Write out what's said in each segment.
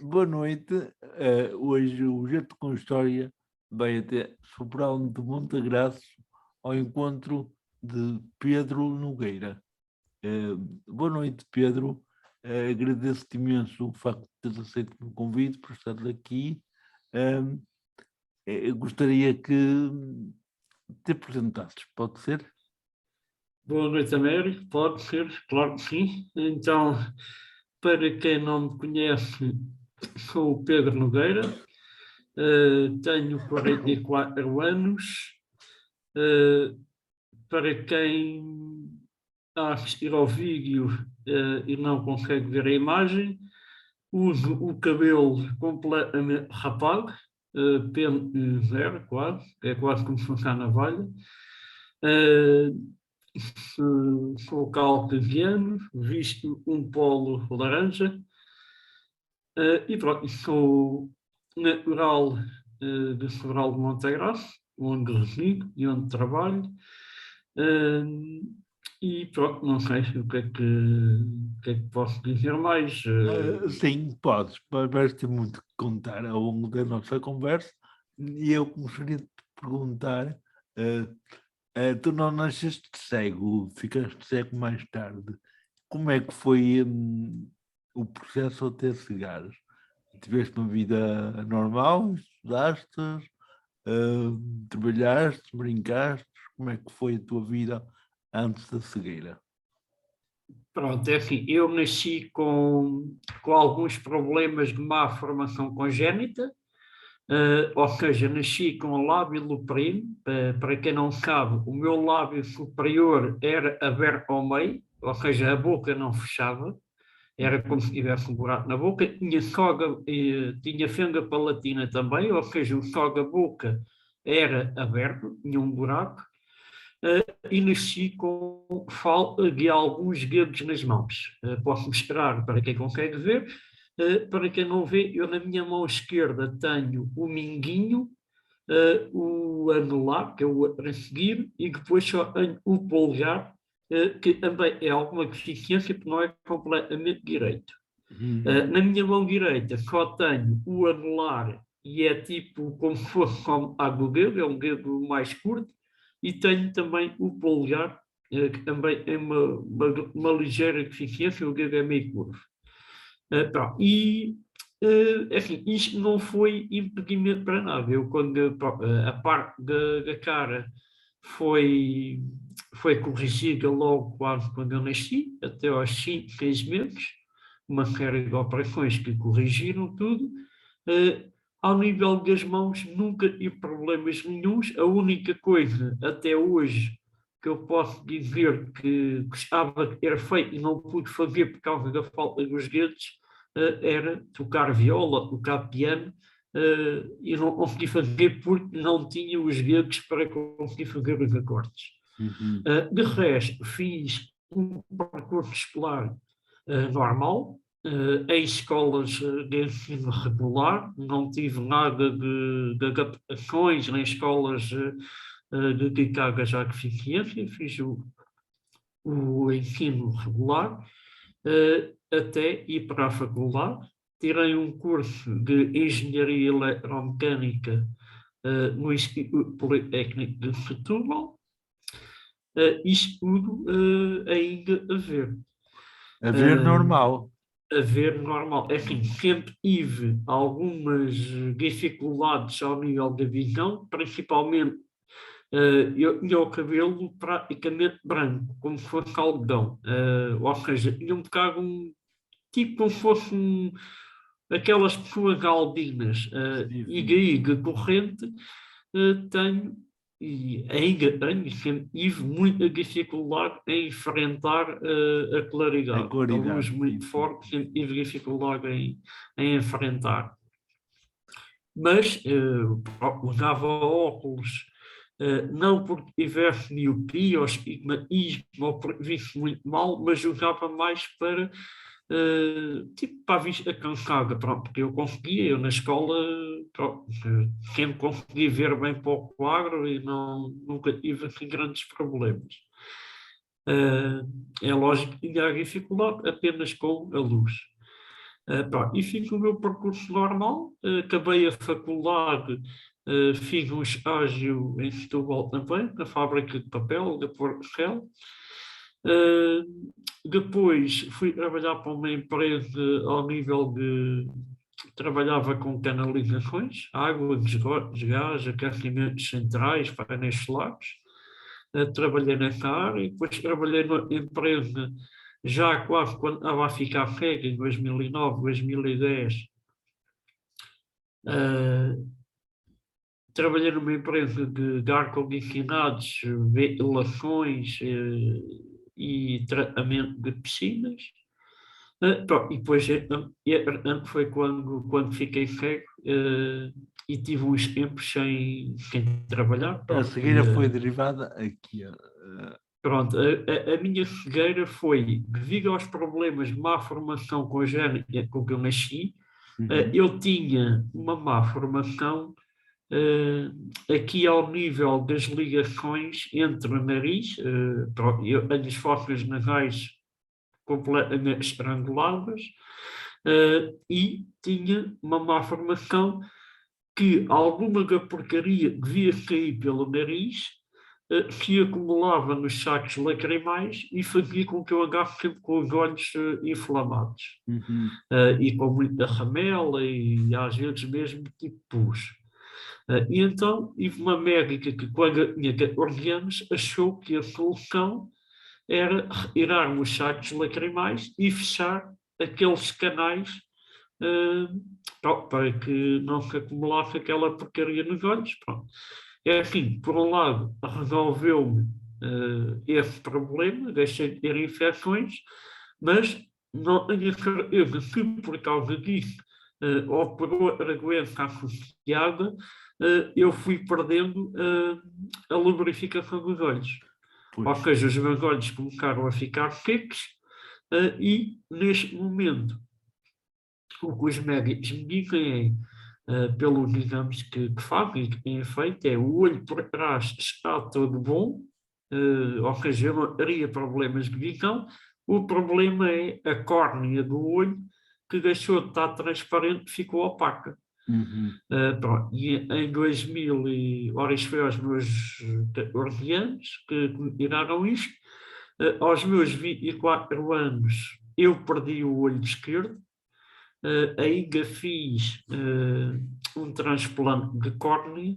Boa noite. Hoje o Jeito com História vai até Sobral de Montagraço ao encontro de Pedro Nogueira. Boa noite, Pedro. Agradeço-te imenso o facto de teres aceito o convite por estar aqui. Eu gostaria que te apresentasses, pode ser? Boa noite, Américo. Pode ser, claro que sim. Então, para quem não me conhece, sou o Pedro Nogueira, tenho 44 anos. Para quem está a assistir ao vídeo e não consegue ver a imagem, uso o cabelo completamente rapado, pelo zero, quase, é quase como se fosse a navalha. Sou caucasiano, visto um polo laranja, e pronto, sou natural de Sobral de Montegraço, onde resido e onde trabalho. E pronto, não sei o que é que posso dizer mais. Sim, podes. Vais ter muito que contar ao longo da nossa conversa. E eu gostaria de te perguntar: tu não nasceste cego, ficaste cego mais tarde. Como é que foi o processo até cegares? Tiveste uma vida normal? Estudaste? Trabalhaste? Brincaste? Como é que foi a tua vida antes da cegueira? Pronto, é assim, eu nasci com alguns problemas de má formação congénita. Ou seja, nasci com o lábio leporino. Para quem não sabe, o meu lábio superior era aberto ao meio, ou seja, a boca não fechava, era como se tivesse um buraco na boca. Tinha fenda palatina também, ou seja, o só da boca era aberto, tinha um buraco. E nasci com falta de alguns dedos nas mãos. Posso mostrar para quem consegue ver. Para quem não vê, eu na minha mão esquerda tenho o minguinho, o anular, que é o a seguir, e depois só tenho o polegar, que também é alguma deficiência, porque não é completamente direito. Na minha mão direita só tenho o anular, e é tipo como se fosse como a do dedo, é um dedo mais curto, e tenho também o polegar, que também é uma ligeira deficiência, o dedo é meio curvo. Pronto, e assim, isto não foi impedimento para nada. Eu, quando a parte da cara foi corrigida logo quase quando eu nasci, até aos 5, 6 meses, uma série de operações que corrigiram tudo. Ao nível das mãos, nunca tive problemas nenhuns. A única coisa, até hoje, que eu posso dizer que gostava de ter feito e não pude fazer por causa da falta dos dedos, era tocar viola, tocar piano, e não consegui fazer porque não tinha os dedos para conseguir fazer os acordes. Uhum. De resto, fiz um percurso escolar normal, em escolas de ensino regular, não tive nada de adaptações nem escolas dedicadas à deficiência, fiz o ensino regular, até ir para a faculdade. Tirei um curso de Engenharia Eletromecânica no Instituto Politécnico de Setúbal. Isto tudo ainda a ver. A ver normal. A ver normal. É assim, sempre tive algumas dificuldades ao nível da visão, principalmente eu tinha o cabelo praticamente branco, como se fosse algodão. Ou seja, tinha um bocado tipo como se fosse aquelas pessoas albinas. Sim, E sim. daí de corrente tenho, e ainda tenho, e sempre tive muita dificuldade em enfrentar a A claridade. A luz claridade, sim, muito sim. forte, sempre tive dificuldade em enfrentar. Mas usava óculos, não porque tivesse miopia ou estigmatismo ou porque visse muito mal, mas usava mais para, tipo, para a vista cansada, pronto, porque eu na escola, pronto, sempre consegui ver bem para o quadro e nunca tive assim grandes problemas. É lógico que tinha a dificuldade apenas com a luz. E fiz o meu percurso normal, acabei a faculdade, fiz um estágio em Setúbal também, na fábrica de papel da Porcel. Depois fui trabalhar para uma empresa ao nível de... Trabalhava com canalizações, água, desgás, aquecimentos centrais, painéis solares. Trabalhei nessa área e depois trabalhei na empresa já quase quando estava a ficar cego, em 2009, 2010. Trabalhei numa empresa de ar-condicionados, ventilações e tratamento de piscinas. E depois foi quando fiquei cego e tive uns tempos sem trabalhar. A cegueira foi derivada aqui. Pronto, a minha cegueira foi devido aos problemas de má formação congénita com que eu nasci. Eu tinha uma má formação aqui ao nível das ligações entre o nariz, eu tenho as fosas nasais completamente estranguladas, e tinha uma má formação que alguma da porcaria devia sair pelo nariz, se acumulava nos sacos lacrimais e fazia com que eu andasse sempre com os olhos inflamados. E com muita ramela e às vezes mesmo tipo pus. E então, tive uma médica que, quando eu tinha 14 anos, achou que a solução era retirar os sacos lacrimais e fechar aqueles canais para que não se acumulasse aquela porcaria nos olhos. Pronto. É assim, por um lado, resolveu-me esse problema, deixei de ter infecções, mas não tenho certeza se por causa disso ou por outra doença associada, eu fui perdendo a lubrificação dos olhos. Ou seja, os meus olhos começaram a ficar secos e, neste momento, o que os médicos me dizem é, pelos exames que fazem e que têm feito, é o olho por trás está todo bom, ou seja, eu não teria problemas de visão. O problema é a córnea do olho, que deixou de estar transparente, ficou opaca. E em 2000, ora, isto foi aos meus 14 anos que me tiraram isto. Aos meus 24 anos, eu perdi o olho esquerdo. Ainda fiz um transplante de córnea,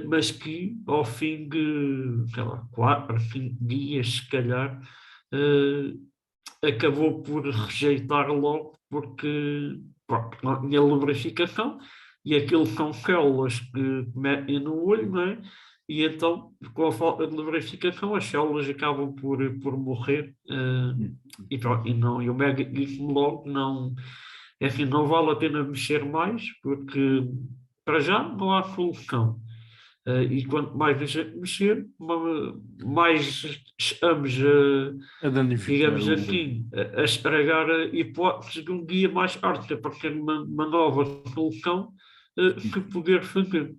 mas que ao fim de, sei lá, 4, 5 dias, se calhar, acabou por rejeitar logo, porque não tinha lubrificação, e aquilo são células que metem no olho, não é? E então, com a falta de lubrificação, as células acabam por morrer, e o médico disse-me logo, não, é assim, não vale a pena mexer mais, porque para já não há solução. E quanto mais a gente mexer, mais estamos, digamos assim, a estragar a hipótese de um dia mais tarde aparecer uma nova solução que poder fazer.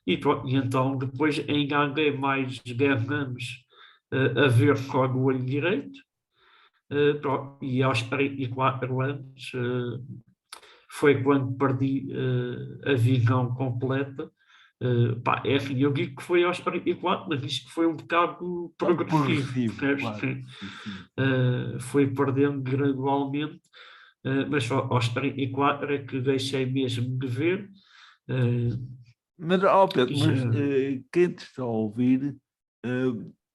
E então depois enganguei mais 10 anos a ver só do olho direito, e aos 34 anos foi quando perdi a visão completa. É assim, eu digo que foi aos 34, mas isto foi um bocado progressivo. Claro. Foi perdendo gradualmente, mas só aos 34 é que deixei mesmo de ver. Mas, Pedro, quem te está a ouvir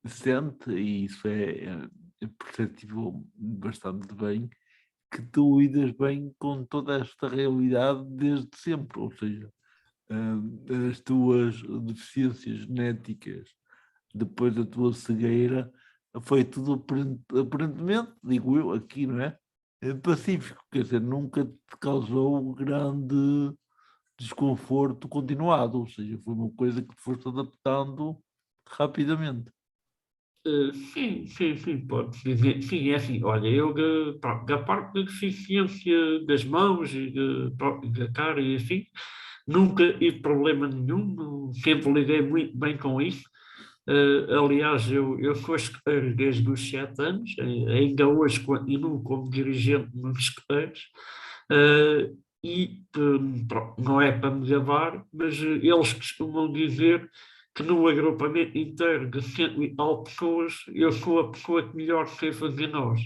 sente, e isso é perceptível bastante bem, que tu lidas bem com toda esta realidade desde sempre, ou seja, as tuas deficiências genéticas, depois da tua cegueira, foi tudo aparentemente, digo eu, aqui, não é? Pacífico, quer dizer, nunca te causou grande desconforto continuado, ou seja, foi uma coisa que te foste adaptando rapidamente. Sim, pode dizer. Sim, é assim, olha, eu da parte da deficiência das mãos e da cara e assim, nunca tive problema nenhum, sempre lidei muito bem com isso. Aliás, eu sou escoteiro desde os 7 anos, ainda hoje continuo como dirigente nos escoteiros. E pronto, não é para me gabar, mas eles costumam dizer que no agrupamento inteiro de 100 e tal pessoas, eu sou a pessoa que melhor sei fazer nós.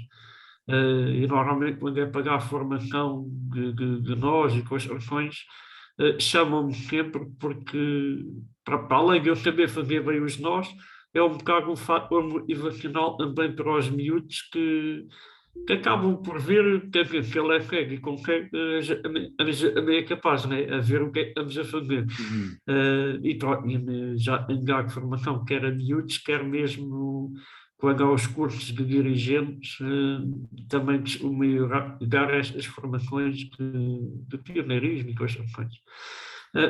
E normalmente quando é pagar a formação de nós e construções, chamam-me sempre porque, para além de eu saber fazer bem os nós, é um bocado um fator motivacional também para os miúdos que acabam por ver, quer dizer, que ele é cego e consegue, também é capaz, né, a ver o que é que estamos a fazer. E pronto, já em grau de formação, quer a miúdos, quer mesmo quando há os cursos de dirigentes, também costumo dar estas formações de pioneirismo e construções.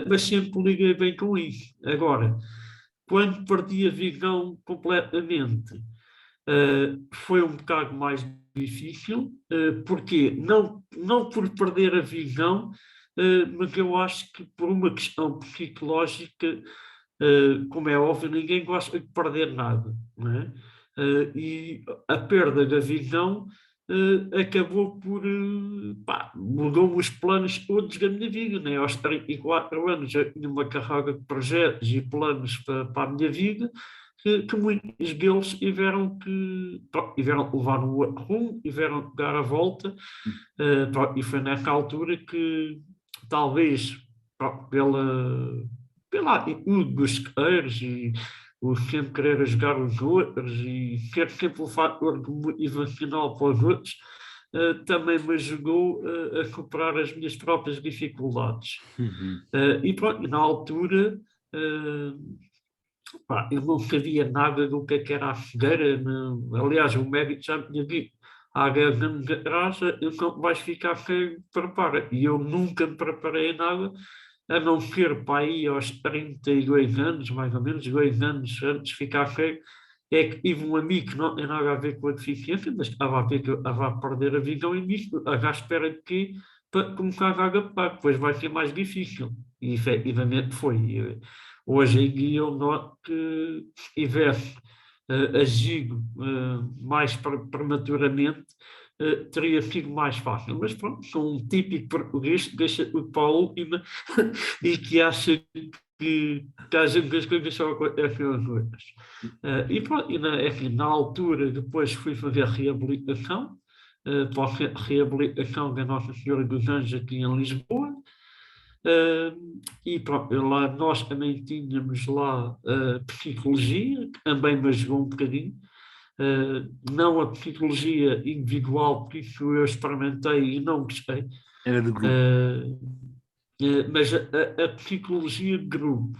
Mas sempre liguei bem com isso. Agora, quando perdi a visão completamente, foi um bocado mais difícil, porque não por perder a visão, mas eu acho que por uma questão psicológica, como é óbvio, ninguém gosta de perder nada, não é? E a perda da visão acabou por mudou os planos todos da minha vida, né? Aos 34 anos eu tinha uma carrega de projetos e planos para a minha vida, que muitos deles tiveram que levar um outro rumo, tiveram que dar a volta, e foi nessa altura que talvez pela atitude dos queiros e o sempre querer ajudar os outros e ser sempre o fator motivacional para os outros, também me ajudou a superar as minhas próprias dificuldades. E pronto, na altura, eu não sabia nada do que era a cegueira. Aliás, o médico já me tinha dito, há 10 anos atrás, então vais ficar cego, prepara. E eu nunca me preparei em nada, a não ser para aí aos 32 anos, mais ou menos, 2 anos antes de ficar cego, é que tive um amigo que não tem nada a ver com a deficiência, mas estava a ver que eu estava a perder a visão e nisso, à espera de quê? Para começar a agapar, depois vai ser mais difícil. E efetivamente foi. Hoje em dia eu noto que se tivesse agido mais prematuramente, teria sido mais fácil. Mas pronto, sou um típico português que deixa tudo para a última e que acha que às vezes as coisas só acontecem às outras. E pronto, enfim, na altura depois fui fazer reabilitação, para a reabilitação da Nossa Senhora dos Anjos aqui em Lisboa. E pronto, lá nós também tínhamos lá psicologia, que também me ajudou um bocadinho. Não a psicologia individual, porque isso eu experimentei e não gostei. Era de grupo. Mas a psicologia de grupo.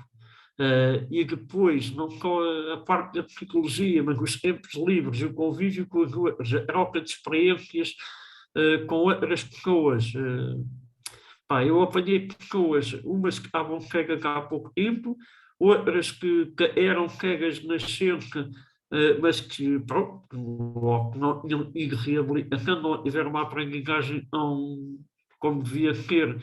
E depois, não só a parte da psicologia, mas os tempos livres, o convívio com as outras, a troca de experiências com outras pessoas. Eu apanhei pessoas, umas que estavam cegas há pouco tempo, outras que eram cegas na nascença, mas que, pronto, não tinham ido reabilitação, não tiveram uma aprendizagem como devia ser,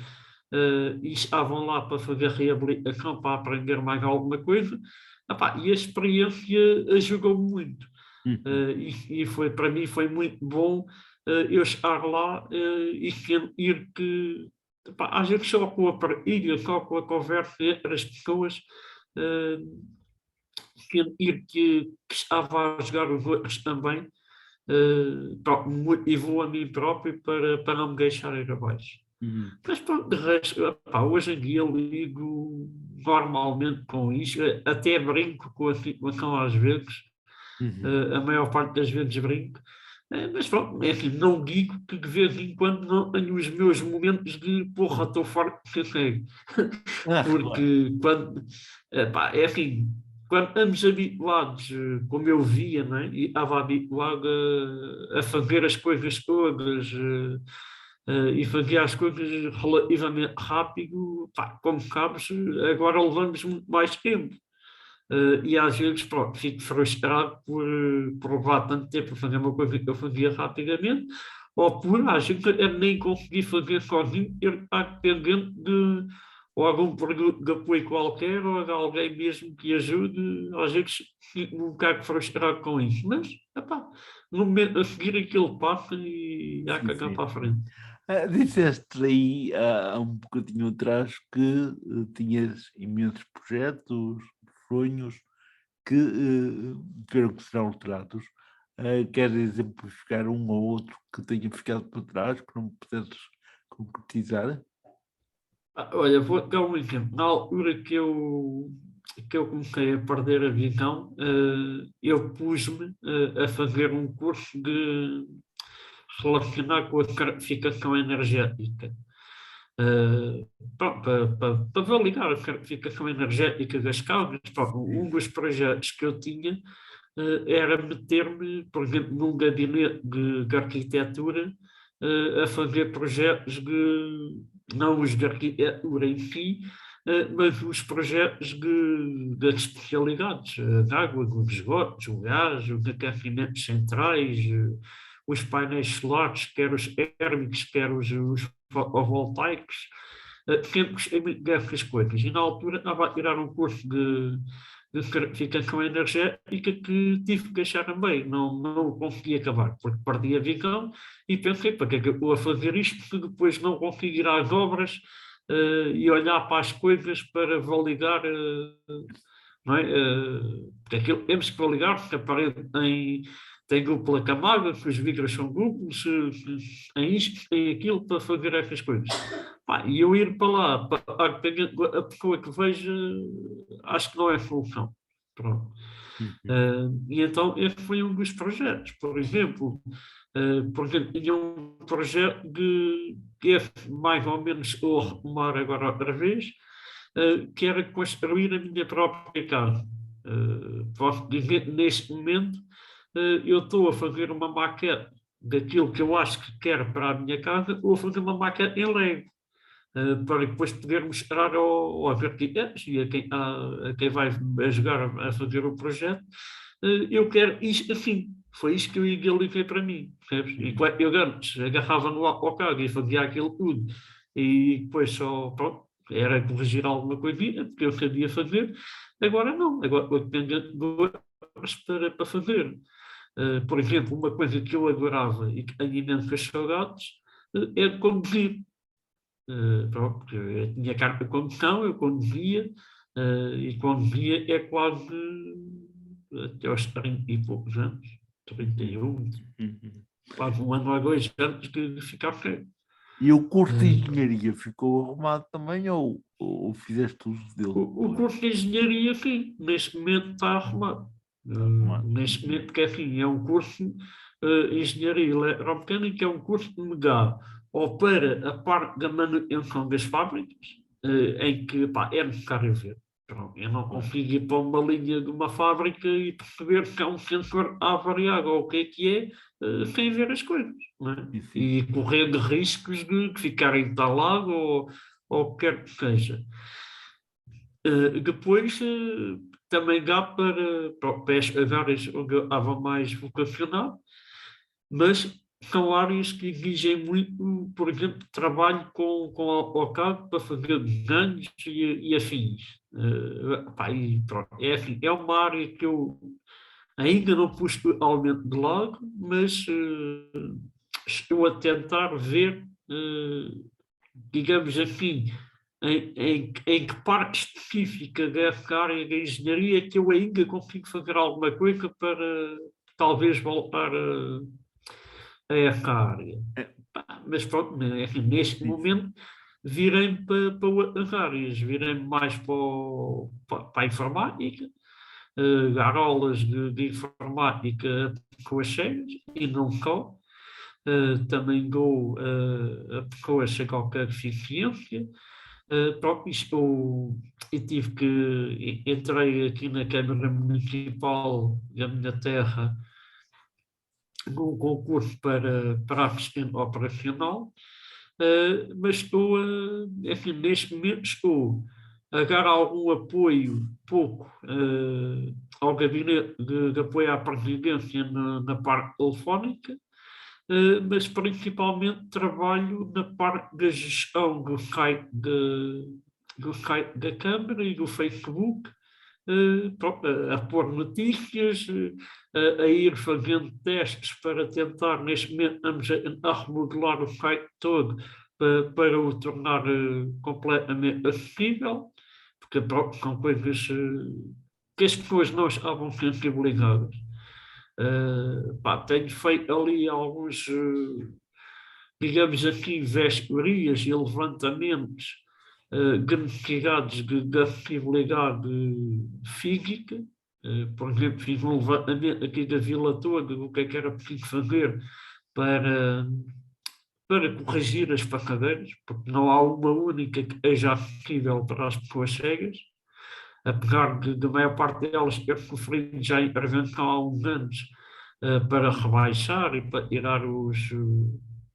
e estavam lá para fazer reabilitação, para aprender mais alguma coisa. E a experiência ajudou-me muito. E foi, para mim foi muito bom eu estar lá e sentir que às vezes só com a partilha, só com a conversa entre as pessoas, sentir que estava a jogar os outros também, me motivou a mim próprio para não me deixar ir abaixo. Mas pronto, de resto, hoje em dia ligo normalmente com isto, até brinco com a situação às vezes, a maior parte das vezes brinco. Mas pronto, é assim, não digo que de vez em quando não tenho os meus momentos de porra, estou farto de ser cego. Porque quando, é assim, quando estamos habituados, como eu via, não é? E estava habituado a fazer as coisas todas e fazia as coisas relativamente rápido, como sabes, agora levamos muito mais tempo. E às vezes, pronto, fico frustrado por levar tanto tempo a fazer uma coisa que eu fazia rapidamente, ou por, às vezes, eu nem consegui fazer sozinho, ter que estar dependente de ou algum produto de apoio qualquer, ou de alguém mesmo que ajude. Às vezes fico um bocado frustrado com isso, mas, no momento a seguir aquilo passa e há que cagar para a frente. Disseste aí há um bocadinho atrás que tinhas imensos projetos, sonhos que tiveram que ser alterados. Queres exemplificar um ou outro que tenha ficado para trás, que não pudesses concretizar? Olha, vou dar um exemplo. Na altura que eu comecei a perder a visão, eu pus-me a fazer um curso de relacionar com a certificação energética. Pronto, para validar a certificação energética das casas, pronto, um dos projetos que eu tinha era meter-me, por exemplo, num gabinete de arquitetura a fazer projetos não os de arquitetura em si, mas os projetos das especialidades, da água, dos esgotos, o gás, os aquecimentos centrais, os painéis solares, quer os térmicos, quer os fotovoltaicos, sempre dessas coisas. E na altura estava a tirar um curso de certificação energética que tive que deixar a meio, não consegui acabar, porque perdi a visão e pensei, para que é que eu vou a fazer isto se depois não consigo ir às obras e olhar para as coisas para validar, não é? Porque aquilo, temos que validar se a parede tem dupla camada, se os vidros são duplos, se tem isto, se tem aquilo, para fazer essas coisas. Pá, e eu ir para lá, a pessoa que veja, acho que não é solução. Pronto. E então esse foi um dos projetos. Por exemplo, tinha um projeto que é mais ou menos, estou a retomar agora outra vez, que era construir a minha própria casa. Posso dizer, neste momento, eu estou a fazer uma maquete daquilo que eu acho que quero para a minha casa, ou a fazer uma maquete em Lego. Para depois poder mostrar aos arquitetos e a quem vai ajudar a fazer o projeto, eu quero isto assim. Foi isto que eu idealizei para mim, percebes? E eu antes agarrava no AutoCAD e fazia aquilo tudo, e depois só, pronto, era corrigir alguma coisinha, porque eu sabia fazer. Agora não, agora eu dependo de horas para fazer. Por exemplo, uma coisa que eu adorava e que tenho imensas saudades é de conduzir. Pronto, eu tinha carta de condução, eu conduzia, e conduzia é quase até aos 30 e poucos anos, 31, quase um ano ou 2 anos de ficar feio. E o curso de engenharia ficou arrumado também ou fizeste uso dele? O curso de engenharia, sim, neste momento está arrumado. Neste momento, porque assim, é um curso de engenharia eletromecânica, é um curso que me dá ou para a parte da manutenção das fábricas, em que pá, é necessário ver. Pronto, eu não consigo ir para uma linha de uma fábrica e perceber se é um sensor avariado ou o que é, sem ver as coisas. Não é? E correndo riscos de ficar entalado ou o que quer que seja. Depois, também dá para as áreas onde eu estava mais vocacionado, mas são áreas que exigem muito, por exemplo, trabalho com AutoCAD para fazer desenhos e afins. Pá, e pronto, é assim, é uma área que eu ainda não pus totalmente de lado, mas estou a tentar ver, digamos assim, em que parte específica dessa área da engenharia que eu ainda consigo fazer alguma coisa para talvez voltar a essa área. Mas pronto, enfim, neste momento virei-me para outras áreas, virei-me mais para a informática, dar aulas de informática com as cegas e não só. Também dou a pessoas sem qualquer deficiência. Pronto, eu tive que entrei aqui na Câmara Municipal da minha terra num concurso para assistente operacional, mas enfim, neste momento estou a dar algum apoio, pouco, ao gabinete de apoio à presidência na parte telefónica, mas principalmente trabalho na parte da gestão do site da Câmara e do Facebook, a pôr notícias, a ir fazendo testes para tentar, neste momento, estamos a remodelar o site todo para o tornar completamente acessível, porque pronto, são coisas que as pessoas não estavam sensibilizadas. Tenho feito ali alguns, digamos aqui, vesperias e levantamentos de necessidades de acessibilidade física. Por exemplo, fiz um levantamento aqui da Vila toda do que era preciso fazer para, para corrigir as passadeiras, porque não há uma única que seja acessível para as pessoas cegas, apesar de a maior parte delas ter sofrido já intervenção há uns anos para rebaixar e para tirar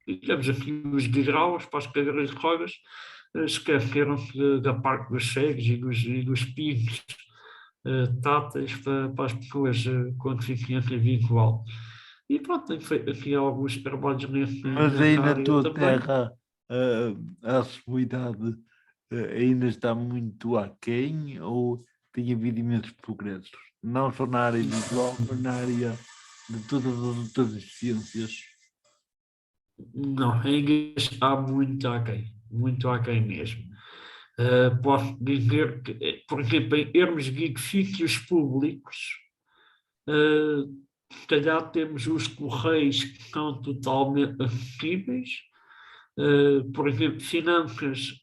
digamos aqui, os degraus para as cadeiras de rodas, esqueceram-se da parte dos cegos e dos pisos táteis para as pessoas com deficiência visual. E pronto, tenho feito aqui alguns trabalhos Mas aí nessa na área tua também. terra a acessibilidade ainda está muito aquém ou tem havido imensos progressos? Não só na área visual, mas na área de todas as outras deficiências. Não, ainda está muito aquém mesmo. Posso dizer que, por exemplo, em termos de edifícios públicos, se calhar temos os correios que são totalmente acessíveis. Por exemplo, finanças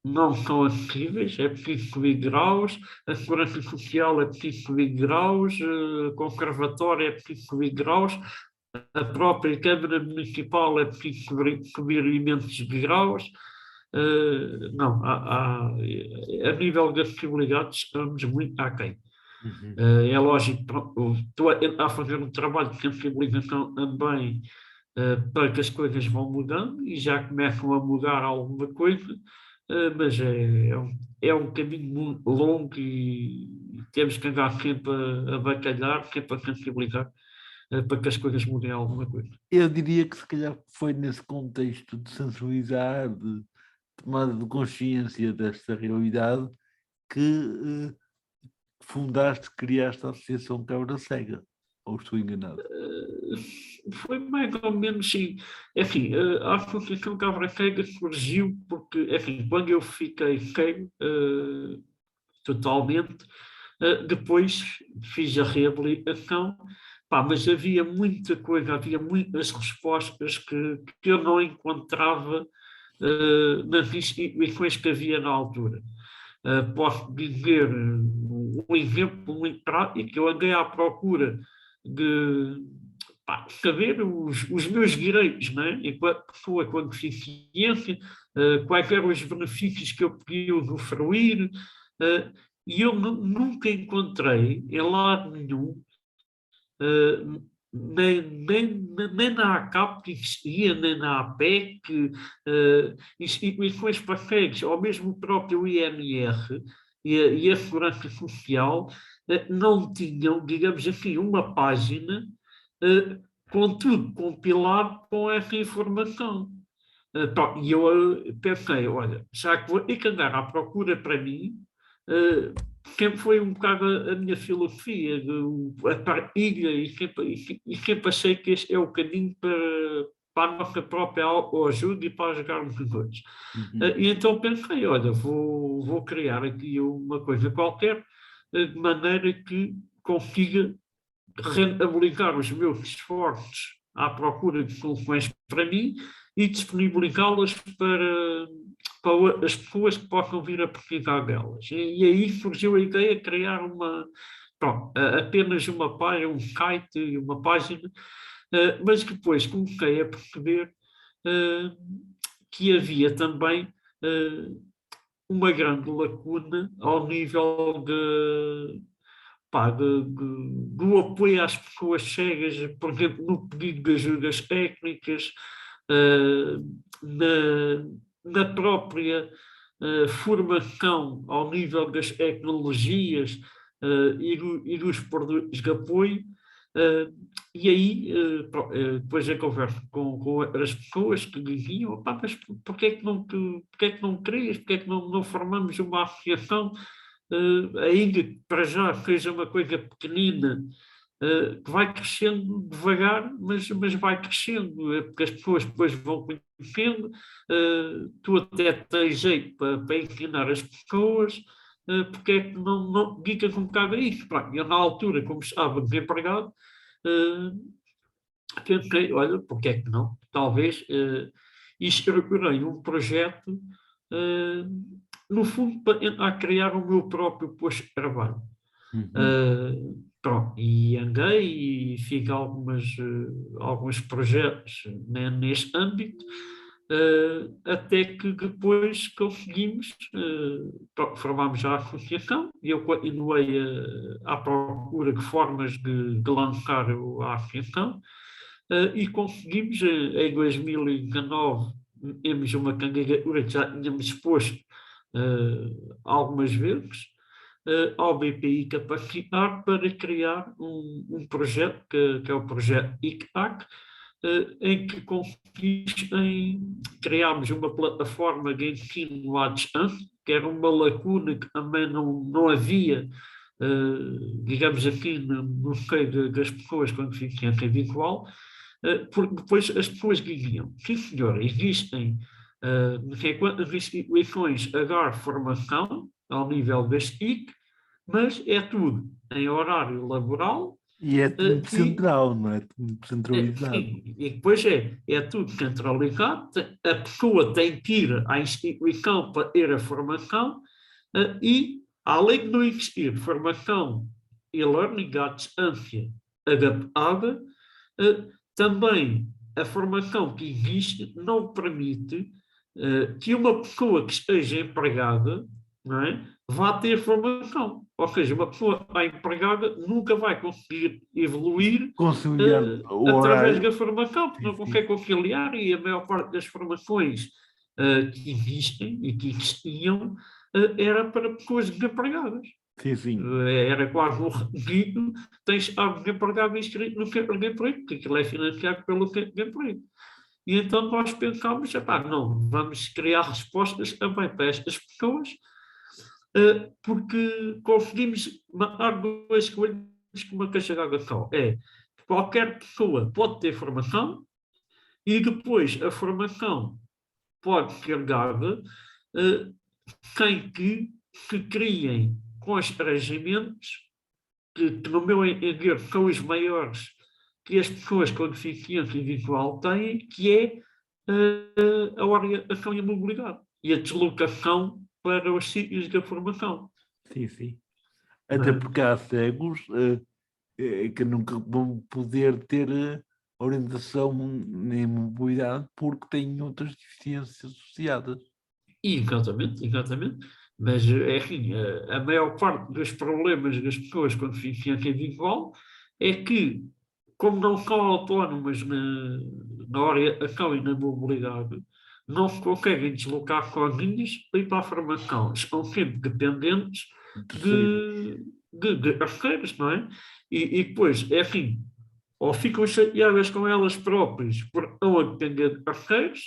não são acessíveis, é preciso subir graus, a segurança social é preciso subir graus, a conservatória é preciso subir graus, a própria Câmara Municipal é preciso subir imensos graus. Não, a nível de acessibilidade estamos muito aquém. Uhum. É lógico, estou a tentar fazer um trabalho de sensibilização também para que as coisas vão mudando e já começam a mudar alguma coisa, mas é um caminho muito longo e temos que andar sempre a bacalhar, sempre a sensibilizar para que as coisas mudem alguma coisa. Eu diria que se calhar foi nesse contexto de sensibilizar, de tomada de consciência desta realidade, que fundaste, criaste a Associação Cabra Cega, ou estou enganado? Foi mais ou menos sim. Enfim, a Associação Cabra Cega surgiu porque, enfim, quando eu fiquei cego totalmente, depois fiz a reabilitação, mas havia muita coisa, havia muitas respostas que eu não encontrava nas instituições que havia na altura. Posso dizer um exemplo muito prático, eu andei à procura de saber os meus direitos, né? Enquanto pessoa com deficiência, quais eram os benefícios que eu podia usufruir, e eu nunca encontrei em lado nenhum, nem na ACAP que existia, nem na APEC, instituições parceiras, ou mesmo o próprio INR e a Segurança Social, não tinham, digamos assim, uma página com tudo compilado com essa informação. E eu pensei, olha, já que vou ter que andar à procura para mim, sempre foi um bocado a minha filosofia, a partilha, e sempre achei que este é o caminho para a nossa própria ajuda e para ajudarmos os outros. Uhum. E então pensei, olha, vou criar aqui uma coisa qualquer, de maneira que consiga rentabilizar os meus esforços à procura de soluções para mim e disponibilizá-las para as pessoas que possam vir a precisar delas. E aí surgiu a ideia de criar apenas uma página, um site e uma página, mas depois comecei a perceber que havia também uma grande lacuna ao nível do apoio às pessoas cegas, por exemplo, no pedido de ajudas técnicas, na própria formação ao nível das tecnologias e dos produtos de apoio. E aí, depois eu converso com outras pessoas que diziam, mas porquê é que não crias, porquê é que não formamos uma associação ainda que para já seja uma coisa pequenina, que vai crescendo devagar, mas vai crescendo, porque as pessoas depois vão conhecendo, tu até tens jeito para ensinar as pessoas, porque é que não dedicas um bocado a isso. Pá, eu, na altura, como estava desempregado, pensei, olha, porque é que não? Talvez, e estruturei um projeto, no fundo, para criar o meu próprio posto de trabalho. Uhum. Pronto, e andei e fiz alguns projetos, né, neste âmbito, até que depois conseguimos, pronto, formámos a associação e eu continuei à procura de formas de lançar a associação, e conseguimos, em 2019, temos uma candidatura que já tínhamos exposto algumas vezes, ao BPI capacitar para criar um projeto, que é o projeto ICAC, em que consiste em criarmos uma plataforma de ensino à distância, que era uma lacuna que também não havia, digamos aqui, no seio das pessoas com deficiência visual, porque depois as pessoas diziam, sim senhor, existem não sei quantas instituições a dar formação ao nível das TIC, mas é tudo em horário laboral, E é tudo e central, não é? Tudo centralizado. sim, e depois é tudo centralizado, a pessoa tem que ir à instituição para ter a formação, e além de não existir formação e learning à distância adaptada, também a formação que existe não permite que uma pessoa que esteja empregada, não é, vá ter formação. Ou seja, uma pessoa empregada nunca vai conseguir evoluir Conciliar o através horário. da formação, porque Sim, não sim. consegue conciliar, e a maior parte das formações que existem e que existiam era para pessoas desempregadas. Sim, sim. Era quase um requisito, tens algo desempregado inscrito no centro de emprego, porque aquilo é financiado pelo centro de emprego. E então nós pensámos, epá, não, vamos criar respostas também para estas pessoas, porque conseguimos matar duas coisas com uma caixa de água só. É, qualquer pessoa pode ter formação e depois a formação pode ser dada sem que se criem constrangimentos que, no meu entender, são os maiores que as pessoas com deficiência visual têm, que é a orientação e a mobilidade e a deslocação para os sítios da formação. Sim, sim. Não Até é? porque há cegos que nunca vão poder ter orientação nem mobilidade porque têm outras deficiências associadas. Exatamente, exatamente. Mas é assim, a maior parte dos problemas das pessoas com deficiência visual é que, como não são autónomas na orientação e na mobilidade, não se conseguem deslocar sozinhas para ir para a formação. Estão sempre dependentes Terceiro. de terceiros, não é? E depois, é assim, ou ficam chateadas com elas próprias por não depender de terceiros,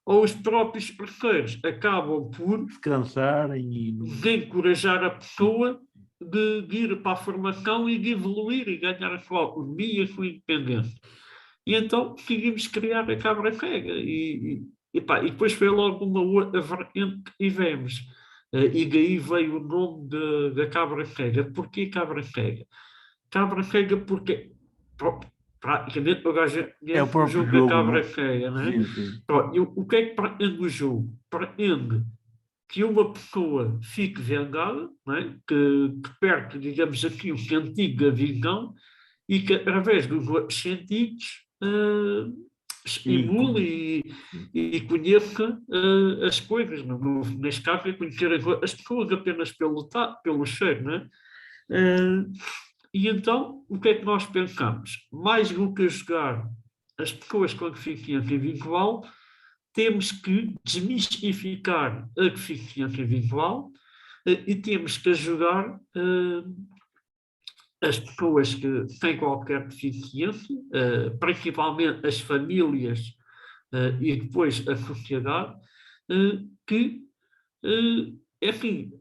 ou os próprios terceiros acabam por Se cansarem e não. encorajar a pessoa de ir para a formação e de evoluir e ganhar a sua autonomia e a sua independência. E então decidimos criar a Cabra Cega. E depois foi logo uma outra vertente que tivemos. E daí veio o nome da Cabra Cega. Porquê Cabra Cega? Cabra Cega porque praticamente o gajo É o conhece o próprio jogo da jogo, Cabra não? Cega, não é? Sim, sim. Pronto, e o que é que pretende o jogo? Pretende que uma pessoa fique vengada, não é? que perde, digamos assim, o sentido da visão e que, através dos outros sentidos, E, estimule e conheça as coisas. Neste caso, é conhecer as pessoas apenas pelo tato, pelo cheiro, não é? E então, o que é que nós pensamos? Mais do que jogar as pessoas com deficiência visual, temos que desmistificar a deficiência visual e temos que ajudar as pessoas que têm qualquer deficiência, principalmente as famílias e depois a sociedade, que, enfim,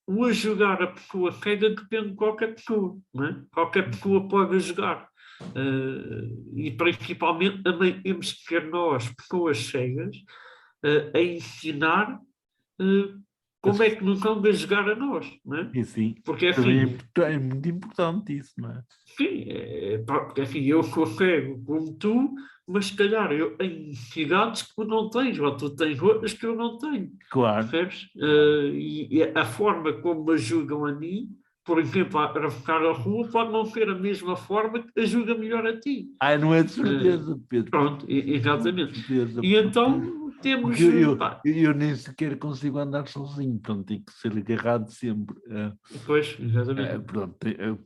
o ajudar a pessoa cega depende de qualquer pessoa, não é? Qualquer pessoa pode ajudar. E principalmente também temos que ser nós, pessoas cegas, a ensinar como é que nos vão ajudar a nós, não é? E sim, Porque também assim, é muito importante isso, não é? sim, porque assim, eu sou cego como tu, mas se calhar eu tenho necessidades que tu não tens, ou tu tens outras que eu não tenho, Claro, percebes? claro. E a forma como me ajudam a mim, por exemplo, a ficar a rua, pode não ser a mesma forma que ajuda melhor a ti. Ai, não é de Eh, certeza, Pedro. Pronto, Não é de exatamente. certeza, E então porque temos, pá, eu nem sequer consigo andar sozinho, portanto, tenho que ser agarrado sempre. pois, exatamente. Pronto,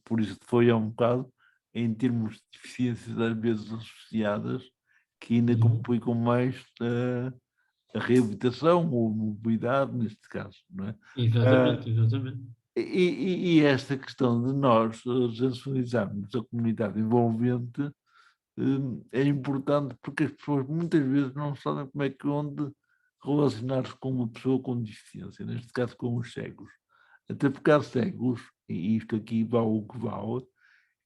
por isso foi um bocado, em termos de deficiências às vezes associadas, que ainda Uhum. complicam mais a reabilitação ou a mobilidade, neste caso, não é? Ah, Exatamente, exatamente. e esta questão de nós sensibilizarmos a comunidade envolvente é importante porque as pessoas muitas vezes não sabem como é que onde relacionar-se com uma pessoa com deficiência, neste caso com os cegos. Até porque há cegos, e isto aqui vale o que vale,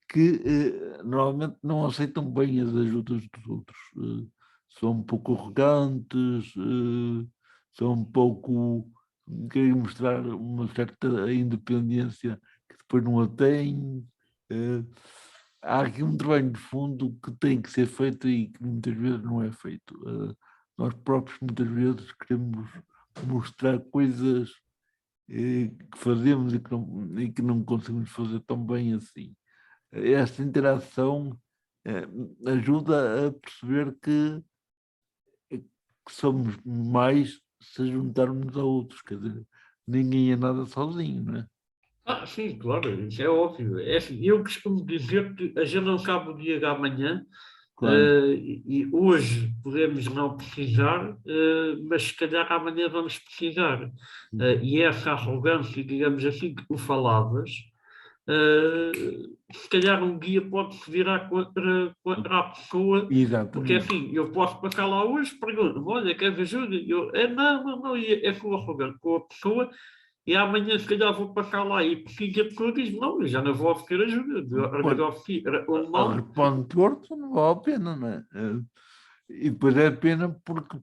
que normalmente não aceitam bem as ajudas dos outros. São um pouco arrogantes, são um pouco. Querem mostrar uma certa independência que depois não a têm. eh, Há aqui um trabalho de fundo que tem que ser feito e que muitas vezes não é feito. Nós próprios muitas vezes queremos mostrar coisas que fazemos e que não conseguimos fazer tão bem assim. Esta interação ajuda a perceber que somos mais se juntarmos a outros, quer dizer, ninguém é nada sozinho, não é? Sim, claro, isso é óbvio. É assim, eu costumo dizer que a gente não sabe o dia de amanhã, Claro. e hoje podemos não precisar, mas se calhar amanhã vamos precisar. Uhum. E essa arrogância, digamos assim, que tu falavas, se calhar um dia pode se virar contra a pessoa, porque Exatamente. assim, eu posso passar lá hoje, pergunto, olha, queres ajuda? Eu, não, não, não, e é com arrogante com a pessoa, e amanhã se calhar vou passar lá e porque a pessoa diz, não, eu já não vou oferecer ajuda, eu Pois, já ofereci o mal. responde torto, não vale a pena, não é? E depois é pena porque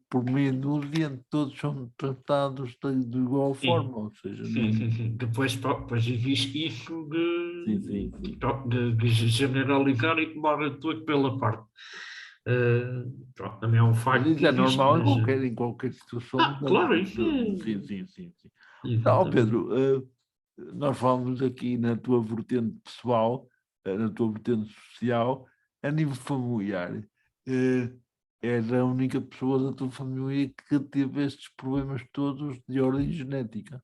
por meia dúzia todos são tratados de igual Sim, forma, ou seja, sim, não. sim, sim. Depois, depois existe isso Sim, sim, sim. de generalizar e tomar tudo pela parte. Pronto, também é um Mas facto que isso é existe, normal mas. em qualquer situação Claro, isso sim, sim, sim, sim. Não, exatamente. Pedro, nós falamos aqui na tua vertente pessoal, na tua vertente social, a nível familiar. eh, És a única pessoa da tua família que teve estes problemas todos de ordem genética.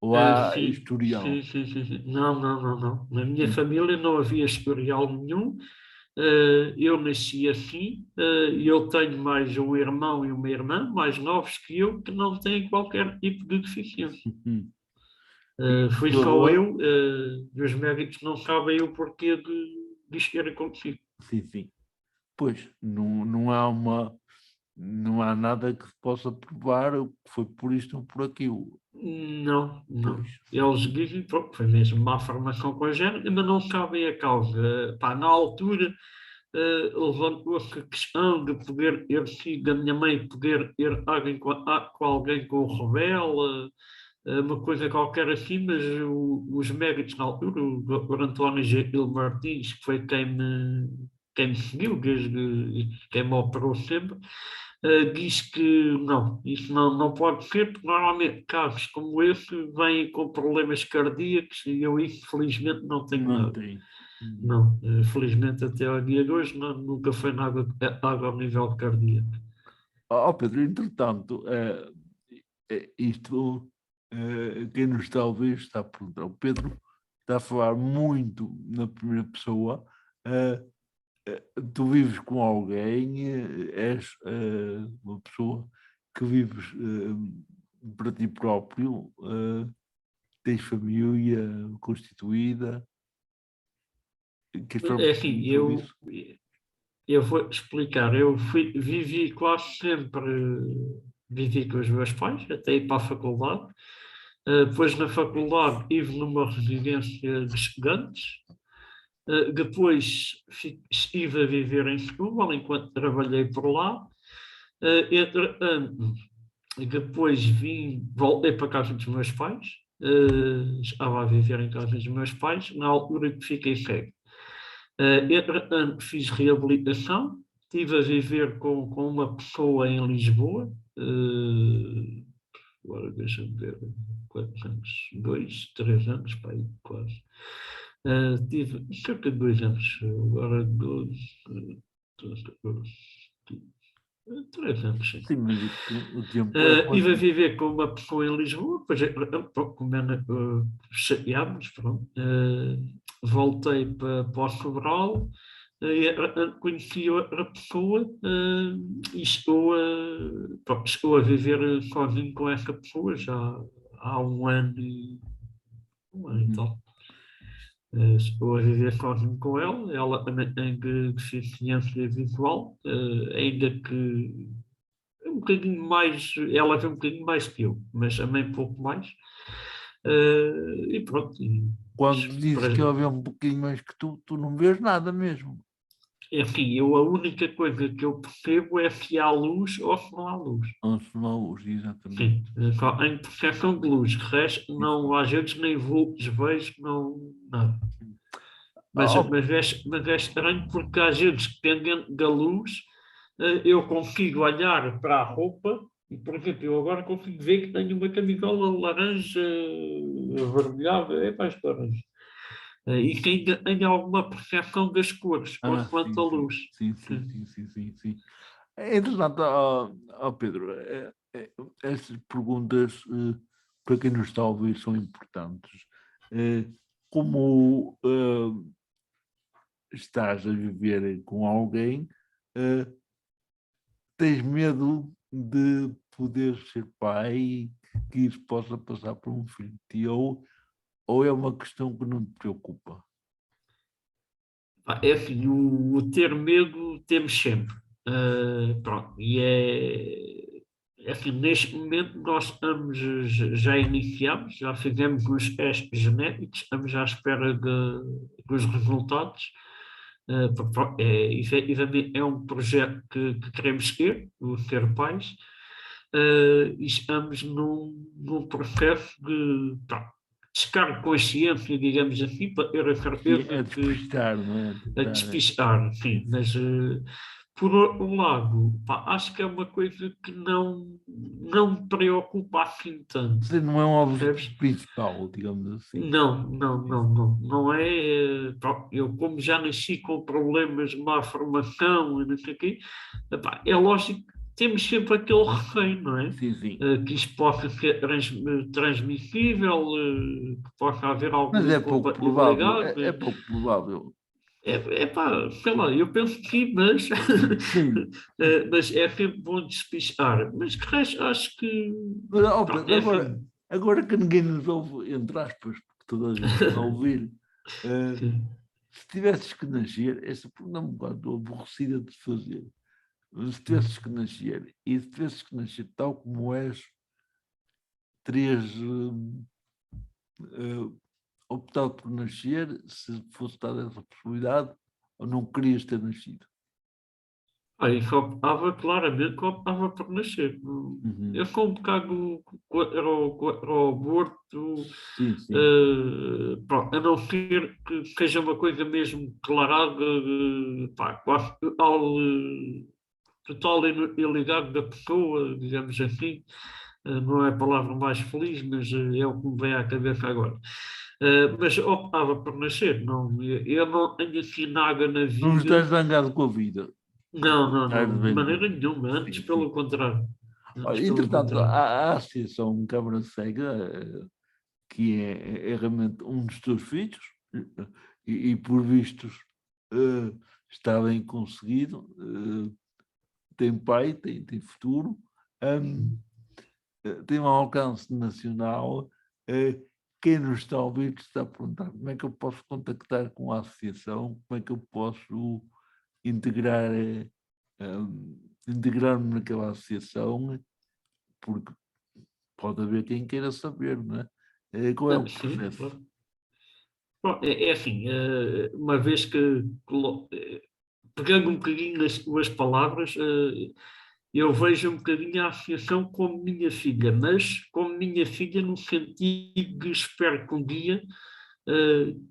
Ou há Sim, sim, historial? sim, sim, sim. Não, não, não, não. Na minha Hum. família não havia historial nenhum. Eu nasci assim. Eu tenho mais um irmão e uma irmã, mais novos que eu, que não têm qualquer tipo de deficiência. Hum. E a Fui tua só avó? eu, e os médicos não sabem o porquê de isto ter acontecido. Sim, sim. Pois, não há não há nada que se possa provar que foi por isto ou por aquilo. Não, Pois. não. Eles dizem que foi mesmo má formação congénita, mas não sabem a causa. Pá, na altura, levantou-se a questão de poder ter sido da minha mãe, poder ter alguém com alguém com rebelde, uma coisa qualquer assim, mas os médicos na altura, o Dr. António Gil Martins, que foi quem me seguiu, desde quem me operou sempre, diz que não, isso não pode ser, porque normalmente casos como esse vêm com problemas cardíacos e eu isso felizmente não tenho Não nada. tem. Não, felizmente até ao dia de hoje nunca foi nada água ao nível cardíaco. Pedro, entretanto, isto, quem nos está a ouvir está a perguntar. O Pedro está a falar muito na primeira pessoa. eh, Tu vives com alguém, és uma pessoa que vives para ti próprio, tens família constituída. Queres falar um É assim, bocadinho sobre isso? eu vou explicar. Vivi quase sempre, vivi com os meus pais, até ir para a faculdade. Depois, na faculdade, estive numa residência de estudantes. Depois estive a viver em Setúbal enquanto trabalhei por lá. Entretanto, depois voltei para a casa dos meus pais. Estava a viver em casa dos meus pais, na altura que fiquei cego. Entretanto, fiz reabilitação, estive a viver com uma pessoa em Lisboa. Agora deixa-me ver quantos anos, 2, 3 anos, para aí, quase. Tive cerca de 2 anos, agora 12, 12, 14, 3 anos, sim. Sim, mas o tempo é Estive a relativo. viver com uma pessoa em Lisboa, depois chateámos, pronto. Voltei para o Sobral, conheci outra pessoa e estou a viver sozinho com essa pessoa já há um ano e tal. Estou a viver sozinho com ela também tem deficiência visual, ainda que um bocadinho mais, ela vê um bocadinho mais que eu, mas também pouco mais. E pronto. Quando dizes que ela vê um pouquinho mais que tu não vês nada mesmo. É assim, a única coisa que eu percebo é se há luz ou se não há luz. Não se não usa, exatamente. Sim, só em percepção de luz, de resto, não, às vezes nem vultos vejo, não, nada. Mas, Oh, mas é estranho porque às vezes, dependendo da luz, eu consigo olhar para a roupa e, por exemplo, eu agora consigo ver que tenho uma camisola laranja, avermelhada, é mais laranja. E que ainda tenho alguma percepção das cores, consoante sim, a sim. luz. Sim, sim, Sim. sim, sim, sim, sim. É interessante, Pedro, essas perguntas, para quem nos está a ouvir, são importantes. Como estás a viver com alguém, tens medo de poder ser pai e que isso possa passar por um filho teu, ou é uma questão que não te preocupa? É assim, o ter medo temos sempre. Pronto, é assim, neste momento nós estamos, já iniciamos, já fizemos os testes genéticos, estamos à espera dos resultados. Efetivamente é um projeto que queremos ter, o ser pais, e estamos num processo de descargo de consciência, digamos assim, para ter a Sim, certeza é que despistar, não é? a Tentar, despistar, sim, mas por outro lado, acho que é uma coisa que não me preocupa assim tanto, Sim, não é um percebes? objetivo principal, digamos assim. Não, não, não, não, não é. Eu, como já nasci com problemas de má formação e não sei o quê, é lógico que temos sempre aquele receio, não é? Sim, sim. Que isto possa ser transmissível, que possa haver Mas alguma é pouco provável, é incompatibilidade. pouco provável. Pá, sei lá, eu penso que sim, mas, Sim. mas é sempre bom despistar. Mas que resto, acho que, Mas, pronto, Pedro, é agora, assim. agora que ninguém nos ouve, entre aspas, porque toda a gente está a ouvir, eh, Sim. se tivesses que nascer, essa pergunta é um bocado aborrecida de fazer. Se tivesses que nascer, e se tivesses que nascer tal como és, terias optado por nascer, se fosse dada essa possibilidade, ou não querias ter nascido? Aí só optava, claramente, que optava por nascer. Eu Uhum. sou um bocado contra o aborto, Sim, sim. pronto, a não ser que seja uma coisa mesmo declarada, pá, quase total ilegalidade da pessoa, digamos assim. Não é a palavra mais feliz, mas é o que me vem à cabeça agora. Mas optava por nascer, não, eu não tenho assim nada na Não estás vida. zangado com a vida. Não, não, Estás não, de bem com a maneira vida. nenhuma, antes Sim, sim. pelo contrário. Antes Olha, pelo entretanto, contrário. a Associação Câmara Cega, que é realmente um dos teus filhos, e por vistos está bem conseguido, tem pai, tem futuro, hum, tem um alcance nacional. Quem nos está a ouvir está a perguntar como é que eu posso contactar com a associação, como é que eu posso integrar, integrar-me naquela associação, porque pode haver quem queira saber, não é? Qual é o Sim, processo? claro. Bom, é assim, uma vez que, pegando um bocadinho as palavras, eu vejo um bocadinho a associação como minha filha, mas como minha filha no sentido de espero que um dia,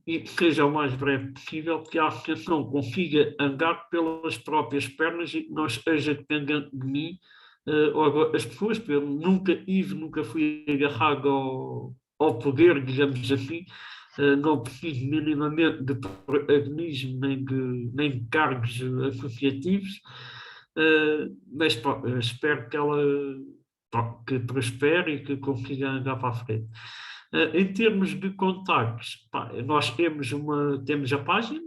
e que seja o mais breve possível, que a associação consiga andar pelas próprias pernas e que não esteja dependente de mim. Ou agora, as pessoas, porque eu nunca fui agarrado ao poder, digamos assim, não preciso minimamente de protagonismo nem de cargos associativos, mas pá, espero que ela pá, que prospere e que consiga andar para a frente. Em termos de contactos, pá, nós temos a página,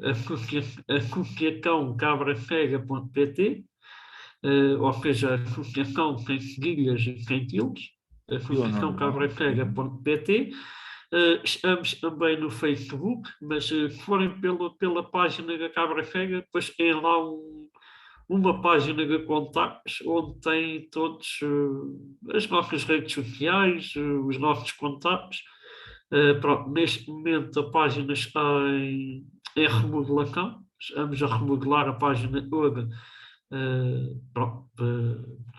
associaçãocabracega.pt, ou seja, a associação sem cedilhas e sem tildes, Eu normal, sim. associaçãocabracega.pt. Estamos também no Facebook, mas se forem pela página da Cabra Cega, depois tem lá uma página de contactos onde tem todas as nossas redes sociais, os nossos contactos. Pronto, neste momento a página está em remodelação, estamos a remodelar a página toda. Pronto,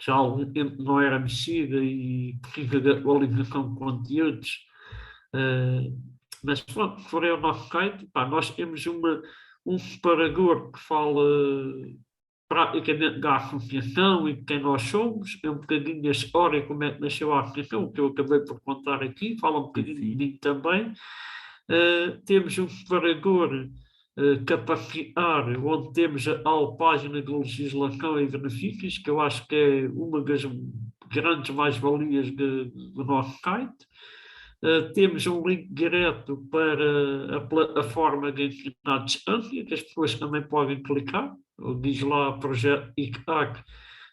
já há algum tempo não era mexida e precisa de atualização de conteúdos. Mas pronto, se for o nosso site, pá, nós temos um separador que fala praticamente da associação e de quem nós somos, é um bocadinho a história, como é que nasceu a associação, que eu acabei por contar aqui, fala um Sim, bocadinho de sim. mim também. Temos um separador capacitar, onde temos a tal página de legislação e benefícios, que eu acho que é uma das grandes mais-valias do nosso site. Temos um link direto para a plataforma de ensino à distância, que as pessoas também podem clicar. Diz lá projeto ICAC,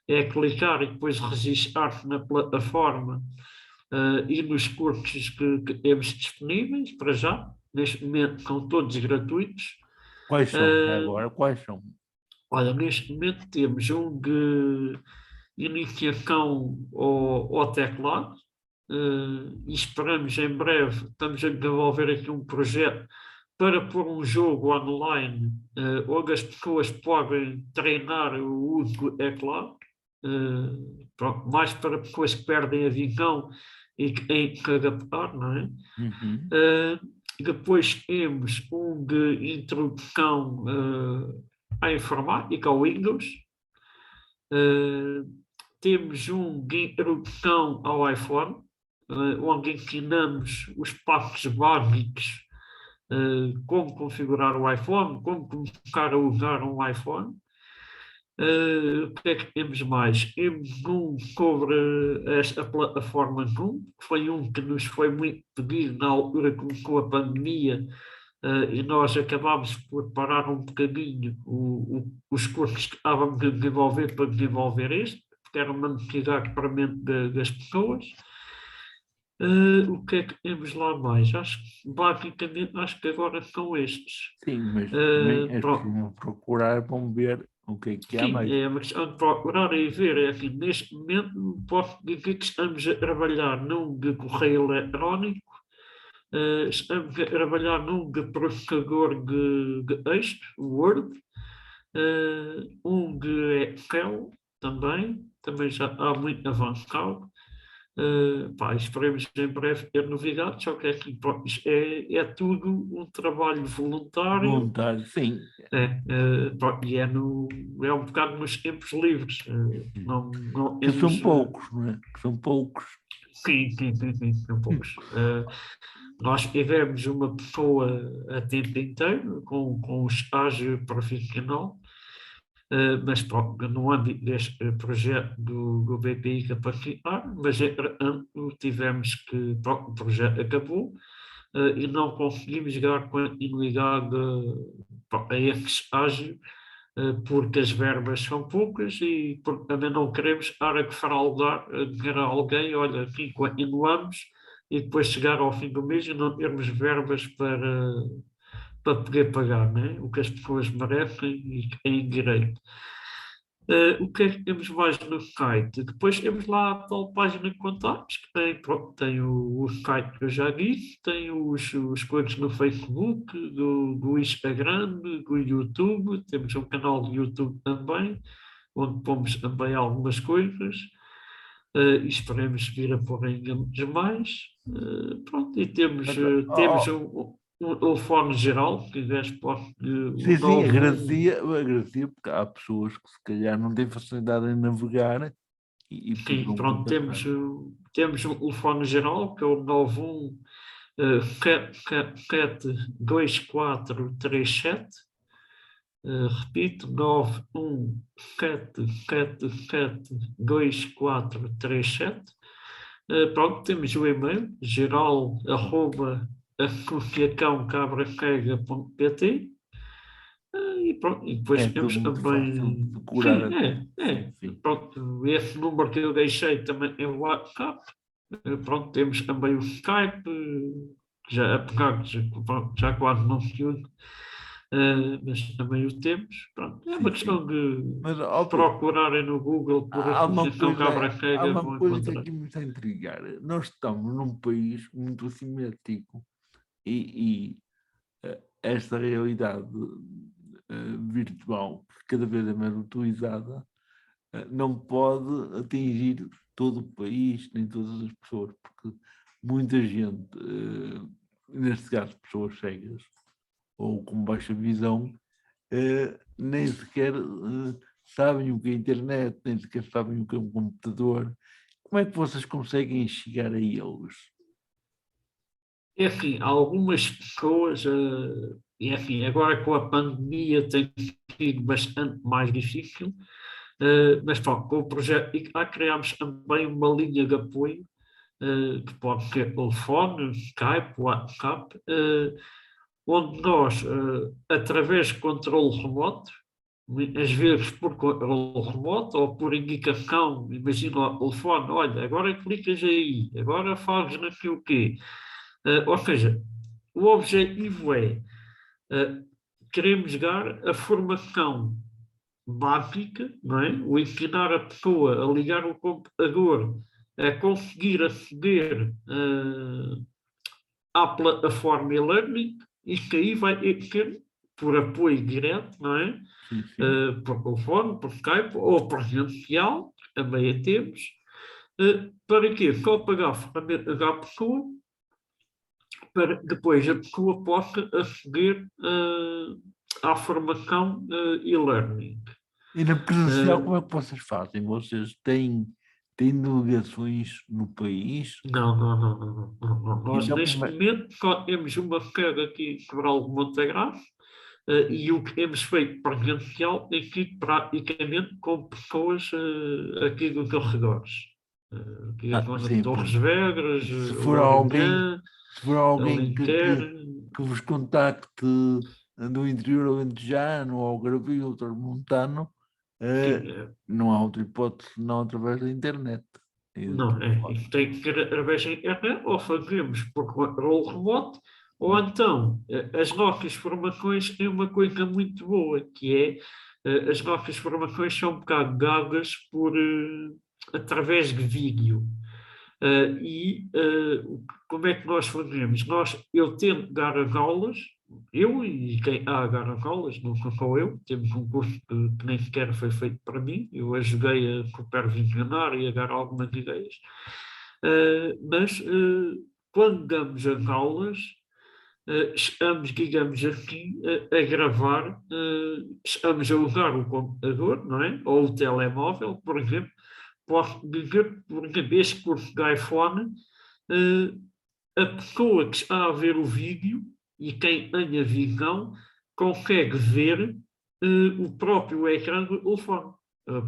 é clicar e depois registrar-se na plataforma e nos cursos que temos disponíveis para já. Neste momento são todos gratuitos. Quais são? Já Uh, agora, quais são? Olha, neste momento temos um de iniciação ao teclado, e esperamos em breve, estamos a desenvolver aqui um projeto para pôr um jogo online, onde as pessoas podem treinar o uso do teclado, pronto, mais para pessoas que perdem a visão e que têm que adaptar, não é? Uhum. Depois temos um de introdução à informática, ao Windows. Temos um de introdução ao iPhone, onde ensinamos os passos básicos, como configurar o iPhone, como começar a usar um iPhone. O que é que temos mais? Temos um sobre esta plataforma Zoom, que foi um que nos foi muito pedido na altura que começou a pandemia, e nós acabámos por parar um bocadinho os cursos que estávamos a desenvolver para desenvolver este, porque era uma necessidade premente das pessoas. O que é que temos lá mais? Basicamente, acho que agora são estes. Sim, mas também as pessoas Pronto. vão procurar, vão ver o que há Sim, mais. é uma questão de procurar e ver. É assim, neste momento, posso dizer que estamos a trabalhar num de correio eletrónico, estamos a trabalhar num de processador de texto, Word, um de Excel também já há muito avançado. Pá, esperemos em breve ter novidades, só que é, assim, pronto, isto é tudo um trabalho voluntário, Voluntário, sim. pronto, e é um bocado nos tempos livres. Não Que temos. são poucos, não é? Que são poucos. Sim, são poucos. Nós tivemos uma pessoa a tempo inteiro com o estágio profissional, mas pronto, no âmbito deste projeto do BPI Capacitar, mas entretanto tivemos que, pronto, o projeto acabou, e não conseguimos dar continuidade a esse estágio, porque as verbas são poucas e porque também não queremos estar a defraudar dinheiro a alguém, olha, aqui continuamos, e depois chegar ao fim do mês e não termos verbas para poder pagar, né? O que as pessoas merecem e que têm direito. O que é que temos mais no site? Depois temos lá a tal página de contactos, que tem, pronto, tem o site que eu já disse, tem os coisas no Facebook, do Instagram, do YouTube, temos um canal do YouTube também, onde pomos também algumas coisas, e esperemos vir a pôr ainda muitos mais. Pronto, e temos, Mas, temos oh, um telefone geral, se quiseres, pode, sim, o sim, 91. agradecia, porque há pessoas que se calhar não têm facilidade em navegar e Sim, podiam pronto, contactar. temos um telefone geral, que é o 91 72437. Repito, 917772437. Pronto, temos o e-mail geral@associacãocabracega.pt. E pronto, e depois É temos tudo muito fácil de também. decorar Sim, até. Sim, é. sim. Pronto, esse número que eu deixei também é o WhatsApp. Pronto, temos também o Skype, já, apesar de pronto, já quase não se usa, mas também o temos. Pronto, é uma Sim, sim. questão de Mas, ó, Pedro, procurarem no Google por há uma Associação coisa, Cabra há Cega, uma vão coisa que encontrar. aqui me está a intrigar. Nós estamos num país muito assimétrico e esta realidade virtual, que cada vez é mais utilizada, não pode atingir todo o país, nem todas as pessoas, porque muita gente, neste caso pessoas cegas ou com baixa visão, nem sequer sabem o que é internet, nem sequer sabem o que é um computador. Como é que vocês conseguem chegar a eles? É assim, algumas pessoas, e é assim, agora com a pandemia tem sido bastante mais difícil. Mas pronto, com o projeto ICA criámos também uma linha de apoio, que pode ser telefone, Skype, WhatsApp, onde nós, através de controle remoto, às vezes por controle remoto ou por indicação, imagina o telefone, olha, agora clicas aí, agora fazes naquilo o quê. Ou seja, o objetivo é, uh, queremos dar a formação básica, não é? O ensinar a pessoa a ligar o computador, a conseguir aceder à plataforma e-learning, isto aí vai ser por apoio direto, não é? Sim, sim. Por telefone, por Skype ou presencial, também a temos. Para quê? Só pagar a ferramenta da pessoa, para depois a pessoa possa aceder à formação e-learning. E na presencial, como Uh, é que vocês fazem? Vocês têm delegações no país? Não, não, não, não, não, não, não. Nós, Então, como neste é? momento, só temos uma sede aqui em Sobral de Montagrave, e o que temos feito presencial tem sido praticamente com pessoas aqui dos arredores. Aqui a zona de Sim, Torres porque Vedras, se for alguém, Lourinhã, se for alguém Alenquer. que vos contacte do interior alentejano ou algarvio ou transmontano, Sim, não há outra hipótese não através da internet e do não, telefone. isso tem que ser através da internet, ou fazemos por controle remoto, ou então as nossas formações têm uma coisa muito boa, que é as nossas formações são um bocado dadas através de vídeo. Como é que nós fazemos? Eu tento dar as aulas, eu e quem há a dar as aulas, não sou só eu, temos um curso que nem sequer foi feito para mim, eu ajudei a supervisionar e a dar algumas ideias. Mas quando damos as aulas, estamos, digamos assim, a gravar, estamos a usar o computador, não é? Ou o telemóvel, por exemplo. Posso dizer, por exemplo, este curso da iPhone, a pessoa que está a ver o vídeo e quem tem a visão consegue ver o próprio ecrã do telefone.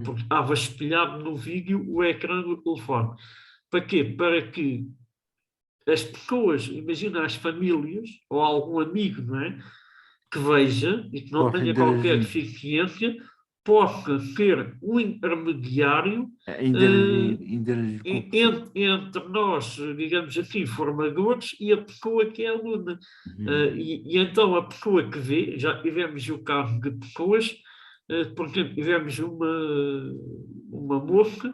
Porque estava espelhado no vídeo o ecrã do telefone. Para quê? Para que as pessoas, imagina as famílias ou algum amigo, não é? Que veja e que não Posso tenha qualquer interagir, deficiência, possa ser um intermediário interagir com a pessoa. entre nós, digamos assim, formadores e a pessoa que é aluna. Uhum. E então a pessoa que vê, já tivemos o caso de pessoas por exemplo, tivemos uma moça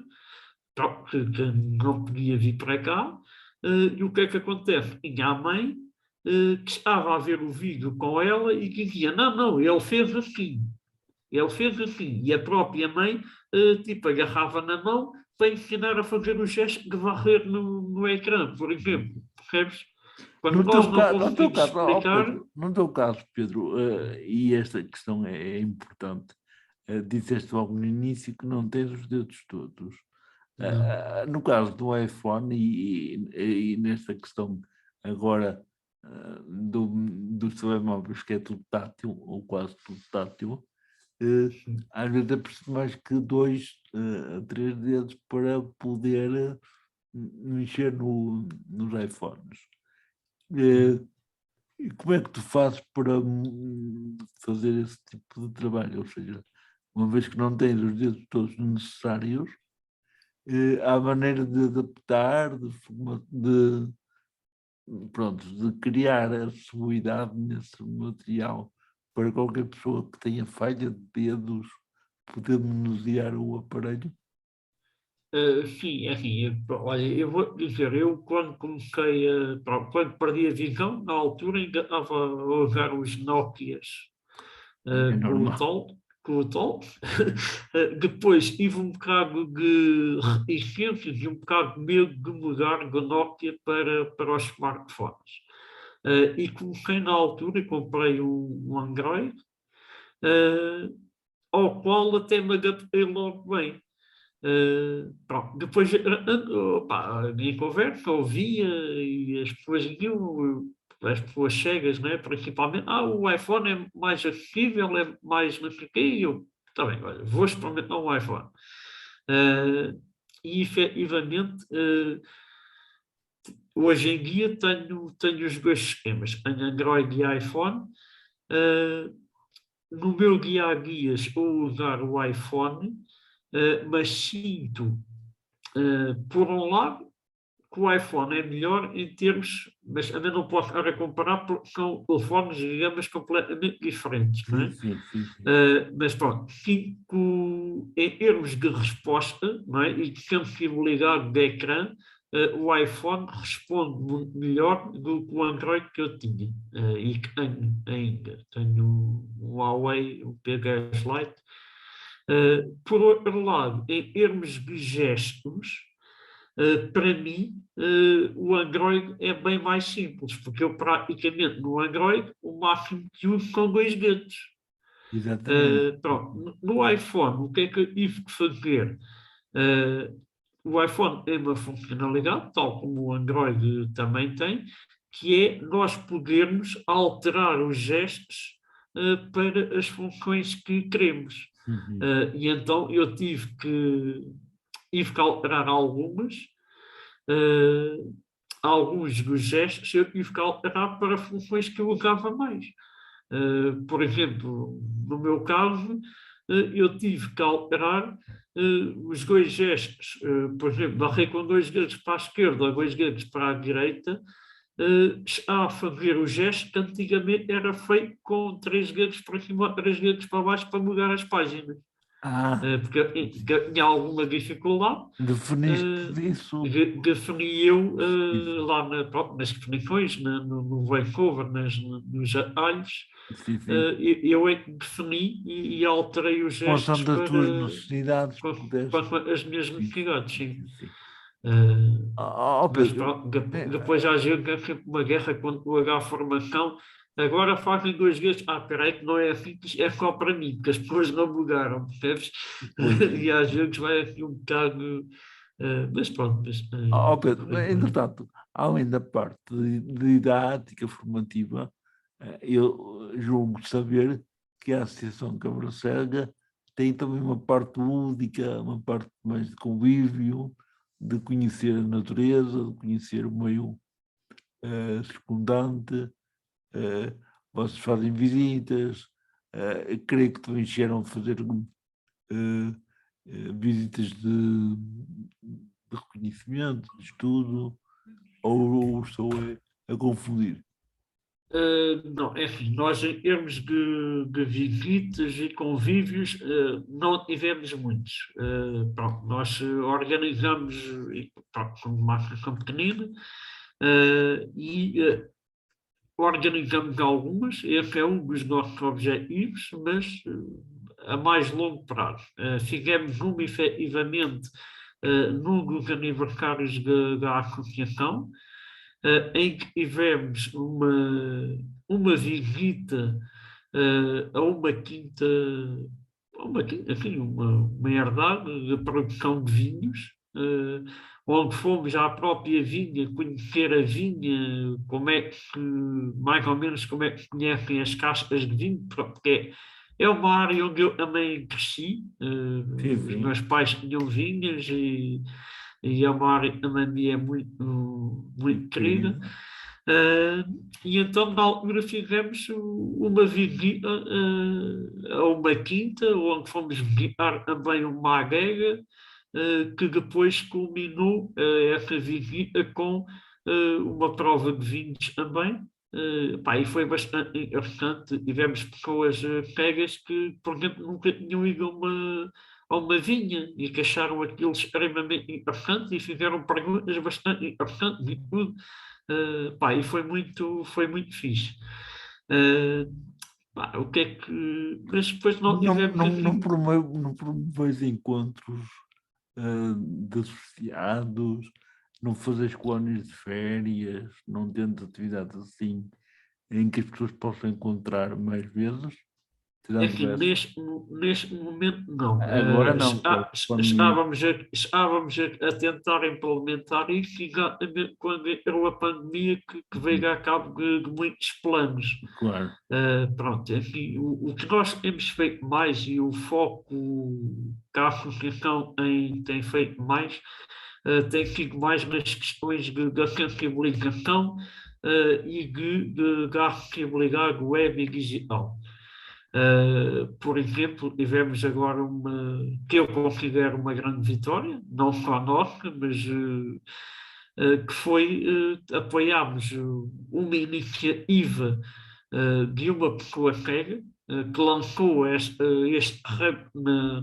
que não podia vir para cá, e o que é que acontece? Tinha a mãe que estava a ver o vídeo com ela e que dizia, não, não, ele fez assim. Ele fez assim, e a própria mãe, tipo, agarrava na mão para ensinar a fazer o gesto de varrer no ecrã, por exemplo. Percebes? Quando No nós teu não caso, conseguimos explicar, Pedro, no teu caso, Pedro, e esta questão é importante, disseste logo no início que não tens os dedos todos. não. No caso do iPhone e nesta questão agora dos telemóveis que é tudo tátil, ou quase tudo tátil, às vezes é preciso mais que 2 a 3 dedos para poder mexer nos iPhones. E como é que tu fazes para fazer esse tipo de trabalho? Ou seja, uma vez que não tens os dedos todos necessários, há maneira de adaptar, pronto, de criar acessibilidade nesse material para qualquer pessoa que tenha falha de dedos poder manusear o aparelho? Sim, é assim, olha, eu vou dizer, eu quando comecei pronto, quando perdi a visão, na altura ainda estava a usar os Nokias É com o normal. Tal, com o Tal. Depois tive um bocado de reticências e um bocado de medo de mudar do Nokia para os smartphones. E comecei na altura, comprei um Android, eh, ao qual até me adaptei logo bem. Pronto. Depois, opa, em conversa, ouvia e as pessoas diziam, as pessoas cegas, né, principalmente, o iPhone é mais acessível, é mais não sei o quê, e eu, está bem, olha, vou experimentar um iPhone. E efetivamente, hoje em dia tenho os dois sistemas, tenho Android e iPhone. Uh, no meu guia a guias vou usar o iPhone, mas sinto, por um lado, que o iPhone é melhor em termos, mas ainda não posso agora comparar porque são telefones de gamas completamente diferentes, não Sim, é? sim, sim, sim. Mas pronto, sinto em termos de resposta, não é? E de sensibilidade de ecrã, o iPhone responde muito melhor do que o Android que eu tinha e que tenho ainda. Tenho o Huawei, o P10 Lite. Por outro lado, em termos de gestos, para mim, o Android é bem mais simples, porque eu praticamente no Android o máximo que uso são dois dedos. Exatamente. Pronto, no iPhone, o que é que eu tive que fazer? O iPhone tem uma funcionalidade, tal como o Android também tem, que é nós podermos alterar os gestos para as funções que queremos. Uhum. E então eu tive que alterar uh, alguns dos gestos, eu tive que alterar para funções que eu usava mais. Por exemplo, no meu caso, eu tive que alterar os dois gestos, por exemplo, varrer com dois dedos para a esquerda, dois dedos para a direita, a fazer o gesto que antigamente era feito com três dedos para cima, três dedos para baixo para mudar as páginas. Porque eu tinha alguma dificuldade, Definiste uh, isso. defini eu Isso. lá pronto, nas definições, no voiceover, nos atalhos, Sim, sim. eu é que defini e alterei os gestos Consoante as para tuas necessidades, pudeste. consoante as minhas Sim, necessidades, sim. sim, sim. Uh, mas Pedro, pronto, depois já gente é sempre uma guerra quando tu a formação. Agora fazem dois vezes. Espera aí que não é assim, que isto é só para mim, porque as pessoas não mudaram, percebes? pois, E às vezes vai aqui um bocado. Mas pronto, Pedro, foi por aí. entretanto, além da parte de didática formativa, eu julgo saber que a Associação Câmara Cega tem também uma parte lúdica, uma parte mais de convívio, de conhecer a natureza, de conhecer o meio circundante. Vocês fazem visitas, creio que também chegaram a fazer visitas de reconhecimento, de estudo, ou estou a confundir? Não, é assim, nós em termos de visitas e convívios não tivemos muitos. Pronto, nós organizamos, e, pronto, como uma associação pequenina, e organizamos algumas, esse é um dos nossos objetivos, mas a mais longo prazo. Fizemos uma efetivamente num dos aniversários da associação, em que tivemos uma visita a uma quinta, enfim, uma herdade de produção de vinhos, onde fomos à própria vinha conhecer a vinha, como é que, mais ou menos, como é que se conhecem as castas de vinho, porque é uma área onde eu também cresci, Sim, os sim. meus pais tinham vinhas e a uma área que também me é muito, muito querida. Sim. E então, na altura, fizemos uma visita a uma quinta, onde fomos visitar também uma adega, que depois culminou essa visita com uma prova de vinhos também. Pá, e foi bastante interessante. Tivemos pessoas cegas que, por exemplo, nunca tinham ido a uma vinha e que acharam aquilo extremamente interessante e fizeram perguntas bastante interessantes e tudo. Pá, e foi muito fixe. Uh, Pá, o que é que. Mas depois não Não, tivemos não, não, assim. não promoveis encontros de associados, não fazes colónias de férias, não tens atividades assim em que as pessoas possam encontrar mais vezes, tirando Enfim, essa. neste momento, não. Agora não, com a pandemia. Estávamos a tentar implementar isso exatamente quando entrou a pandemia que veio a cabo de muitos planos. Claro. Pronto, enfim, o que nós temos feito mais e o foco que a associação tem feito mais tem sido mais nas questões da sensibilização e da acessibilidade web e digital. Por exemplo, tivemos agora que eu considero uma grande vitória, não só nossa, mas que foi apoiámos uma iniciativa de uma pessoa cega que lançou este rap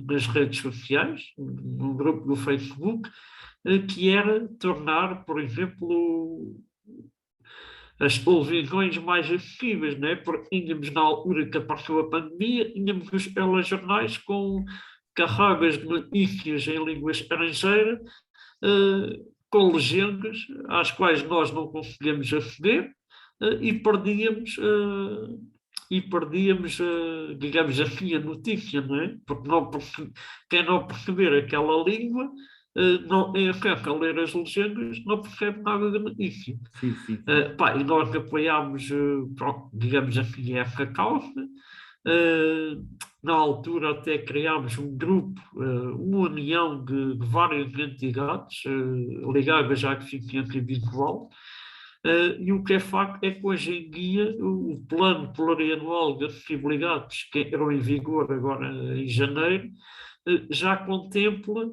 nas redes sociais, num grupo do Facebook, que era tornar, por exemplo, as televisões mais acessíveis, né? Porque tínhamos na altura que apareceu a pandemia, tínhamos os telejornais com carregas de notícias em língua estrangeira, com legendas às quais nós não conseguíamos aceder e perdíamos, digamos assim, a notícia, não é? Porque quem não perceber aquela língua não tem acesso a ler as legendas, não percebe nada da notícia. Sim, sim, sim. Pá, e nós apoiámos, pronto, digamos assim, essa causa. Na altura até criámos um grupo, uma união de várias entidades ligadas à deficiência visual. E o que é facto é que hoje em dia o plano plurianual de acessibilidades, que entrou em vigor agora em janeiro, já contempla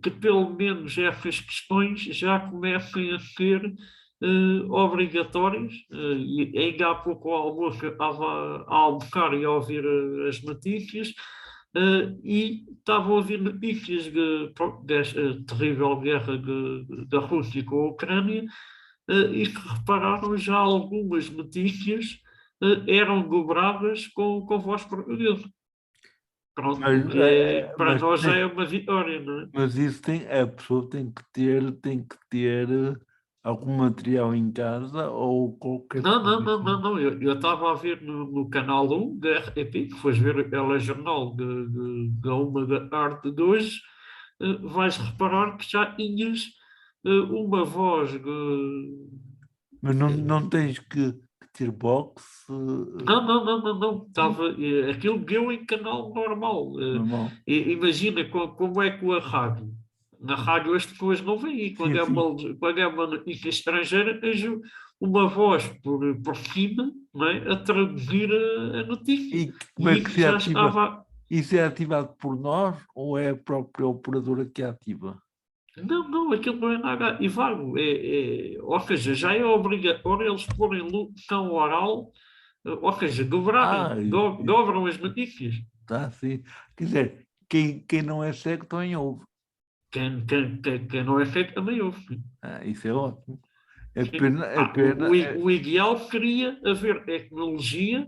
que pelo menos essas questões já comecem a ser obrigatórias. E ainda há pouco ao almoço eu estava a almoçar e a ouvir as notícias. E estava a ouvir notícias desta terrível guerra da Rússia com a Ucrânia, e que repararam já algumas notícias eram dobradas com voz portuguesa. Pronto, Mas, o que para mas, nós já é uma vitória, não é? mas isso a pessoa tem que ter algum material em casa ou qualquer Não, não, não, não, dispositivo. não. Eu estava a ver no canal 1 da RTP, que foste ver o telejornal da 1 da tarde de hoje, vais reparar que já tinhas uma voz Mas não tens que ter box Não, não, não, não, não. Aquilo deu em canal normal. normal. Imagina como é que a rádio. Na rádio as pessoas não veem. E Quando Sim, é sim. uma notícia estrangeira, tens uma voz por cima, não é, a traduzir a notícia. E como E é que isso se já ativa? estava. Isso é ativado por nós ou é a própria operadora que ativa? Não, aquilo não é nada vago. Ou seja, já é obrigatório eles porem locução oral, ou seja, Ah, dobram as notícias. está assim. Quer dizer, quem não é cego também ouve. Quem não é feito também ouve. Isso é ótimo. Sim. É pena. O ideal seria haver tecnologia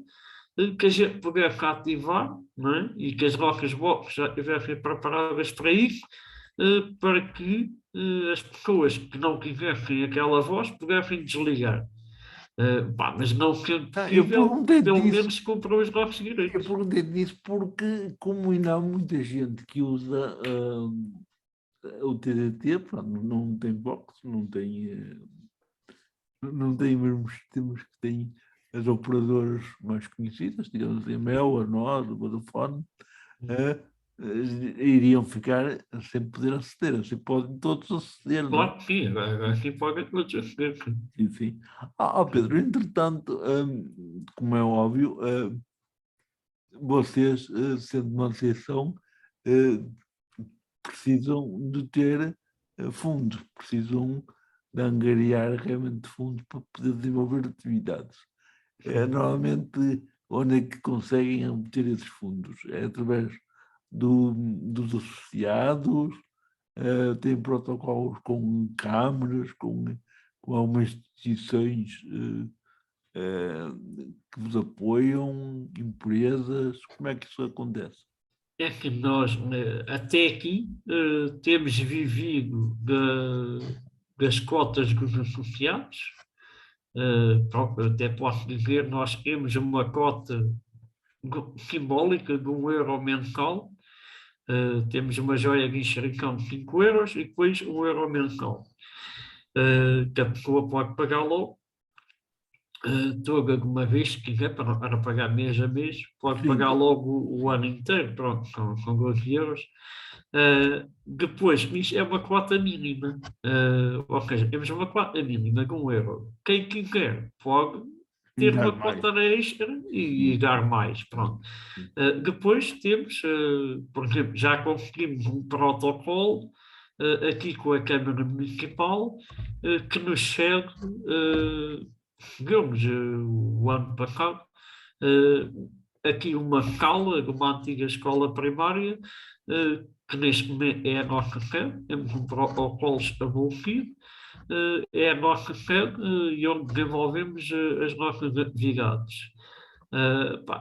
que a gente pudesse ativar, não é? E que as nossas boxes já estivessem preparadas para isso, para que as pessoas que não quisessem aquela voz pudessem desligar. Mas não sendo Eu possível, perguntei pelo disso. menos cumpram os nossos Eu direitos. perguntei disso porque, como ainda há muita gente que usa o TDT, pronto, não tem box, não tem mesmo sistemas que têm as operadoras mais conhecidas, digamos assim, a Mel, a Nós, a Vodafone, eh, iriam ficar sem poder aceder. Assim podem todos aceder, não é? Claro que sim, assim podem todos aceder. Sim, sim. Pedro, entretanto, como é óbvio, vocês, sendo uma associação, eh, precisam de ter fundos, precisam de angariar realmente fundos para poder desenvolver atividades. Normalmente, onde é que conseguem obter esses fundos? É através dos associados, têm protocolos com câmaras, com algumas instituições que vos apoiam, empresas, como é que isso acontece? É que nós, até aqui, temos vivido das cotas dos associados. Pronto, até posso dizer, nós temos uma cota simbólica de 1 euro mensal. Temos uma joia de inscrição de 5 euros e depois 1 euro mensal. Que a pessoa pode pagar logo toda de uma vez, se quiser, para pagar mês a mês, pode Sim, pagar logo o ano inteiro, pronto, são 12 euros. Depois, isto é uma cota mínima, ou seja, temos uma cota mínima de 1 euro. Quem quiser pode ter dar uma mais. cota extra e dar mais, pronto. Depois temos, por exemplo, já conseguimos um protocolo aqui com a Câmara Municipal que nos cede, digamos, o ano passado, aqui uma sala de uma antiga escola primária, que neste momento é a nossa sede, temos um protocolo estabelecido, é a nossa sede e onde desenvolvemos as nossas atividades.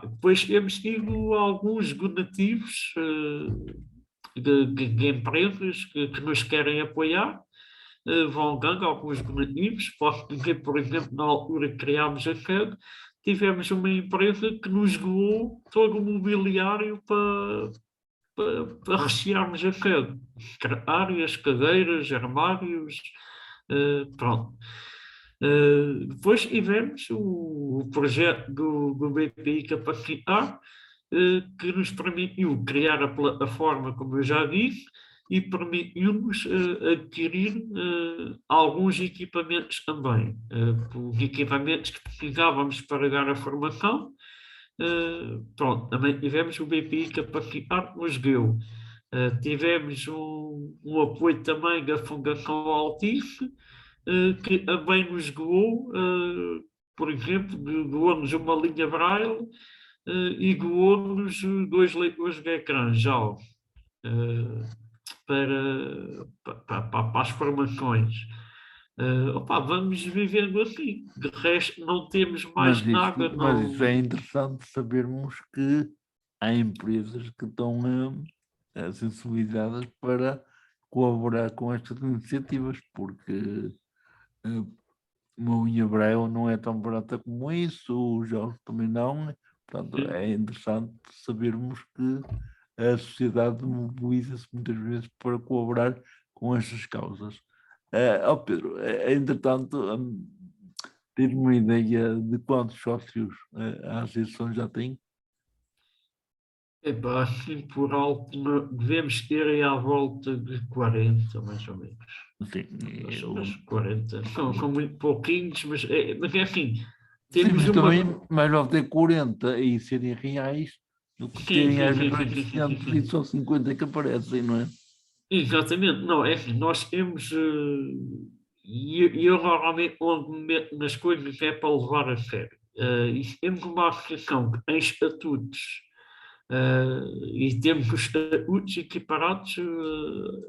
Depois temos tido alguns donativos de empresas que nos querem apoiar, vão dando alguns donativos. Posso dizer, por exemplo, na altura que criámos a sede, tivemos uma empresa que nos doou todo o mobiliário para rechearmos a sede. Áreas, cadeiras, armários, pronto. Depois tivemos o projeto do BPI Capacitar, que nos permitiu criar a plataforma, como eu já disse, e permitiu-nos adquirir alguns equipamentos também. Os equipamentos que precisávamos para dar a formação. Pronto, também tivemos o BPI Capacitar que nos deu. Tivemos um apoio também da Fundação Altice, que também nos doou, por exemplo, doou-nos uma linha Braille e doou-nos 2 leitores de ecrã já para as formações. Vamos vivendo assim. De resto, não temos mais nada. Mas Não. isso é interessante sabermos que há empresas que estão sensibilizadas para colaborar com estas iniciativas, porque uma unha braille não é tão barata como isso, os jogos também não. Portanto, é interessante sabermos que a sociedade mobiliza-se muitas vezes para colaborar com estas causas. Pedro, entretanto, ter uma ideia de quantos sócios a associação já tem? Assim por alto, devemos ter aí à volta de 40, mais ou menos. Sim, Mas 40 são muito pouquinhos, mas é assim, sim, temos mas uma. também mais vale ter 40 e serem reais do que Sim, terem sim, às sim, vezes sim, sim, sim, 800 e sim. só 50 que aparecem, não é? Exatamente, não, é assim, nós temos, e eu normalmente logo me meto nas coisas que é para levar a sério. E temos uma associação que tem estatutos, e temos os estatutos equiparados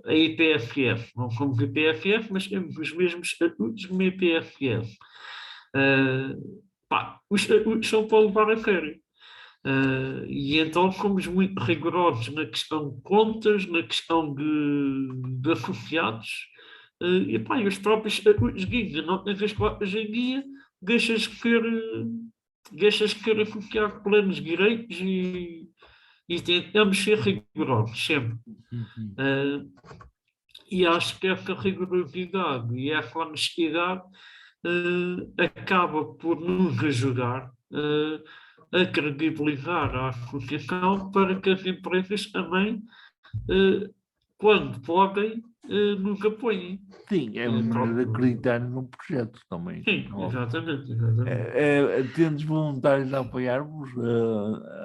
a IPSS. Não somos IPSS, mas temos os mesmos estatutos que uma IPSS. Pá, os estatutos são para levar a sério. E então fomos muito rigorosos na questão de contas, na questão de associados, pá, e os próprios estatutos de guia. Não tens as cotas em guia, deixas de ser, deixas de ser associado a planos de direitos e tentamos ser rigorosos, sempre. Uhum. E acho que essa rigorosidade e essa honestidade acaba por nos ajudar a credibilizar a associação para que as empresas também, quando podem, nos apoiem. Sim, é uma maneira de Pronto. acreditar no projeto também. Sim, Óbvio. exatamente, exatamente. Tendes voluntários a apoiar-vos,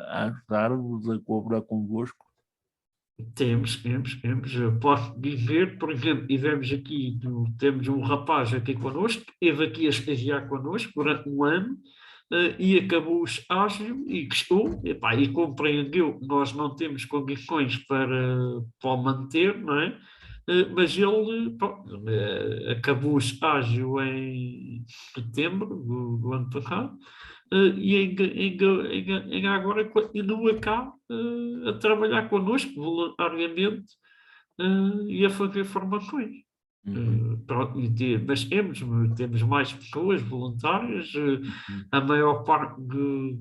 a ajudar-vos, a colaborar convosco? Temos. Eu posso dizer, por exemplo, temos um rapaz aqui connosco, esteve aqui a estagiar connosco durante um ano, e acabou o estágio e gostou, epá, e compreendeu que nós não temos condições para o manter, não é? Mas ele, pronto, acabou o estágio em setembro do ano passado, e ainda agora continua cá a trabalhar connosco voluntariamente, e a fazer formações. Uhum, Pronto, mas temos mais pessoas voluntárias. uhum. A maior parte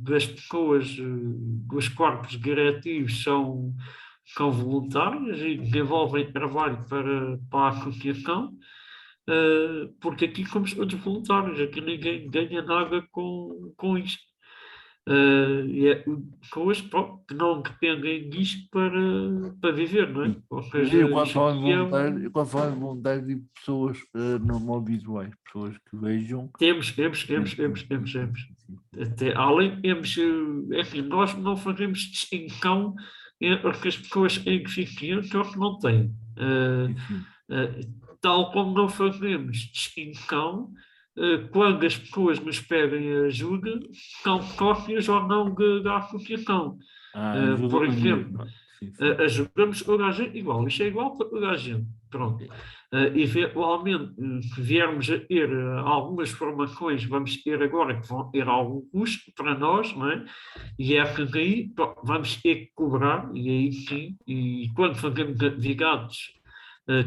das pessoas, dos corpos diretivos são voluntárias e desenvolvem trabalho para a associação, porque aqui somos todos voluntários, aqui ninguém ganha nada com isto. E é pessoas, pronto, que não dependem disto para viver, não é? Sim. Ou Mas seja, isto aqui é eu quando falo em voluntários, digo pessoas não visuais, pessoas que vejam. Sim, sim, sim, sim, temos. sim, Até, além, temos, enfim, nós não fazemos distinção entre as pessoas têm deficiência ou que não têm. sim, sim. Eh, Tal como não fazemos distinção quando as pessoas nos pedem ajuda, são sócias ou não da associação. Ajuda Por na exemplo, mesma. Sim, sim. ajudamos toda a gente igual, isto é igual para toda a gente. Pronto. Sim. Eventualmente, se viermos a ter algumas formações, vamos ter agora que vão ter algum custo para nós, não é? E essas aí vamos ter que cobrar, e aí sim, e quando fazemos atividades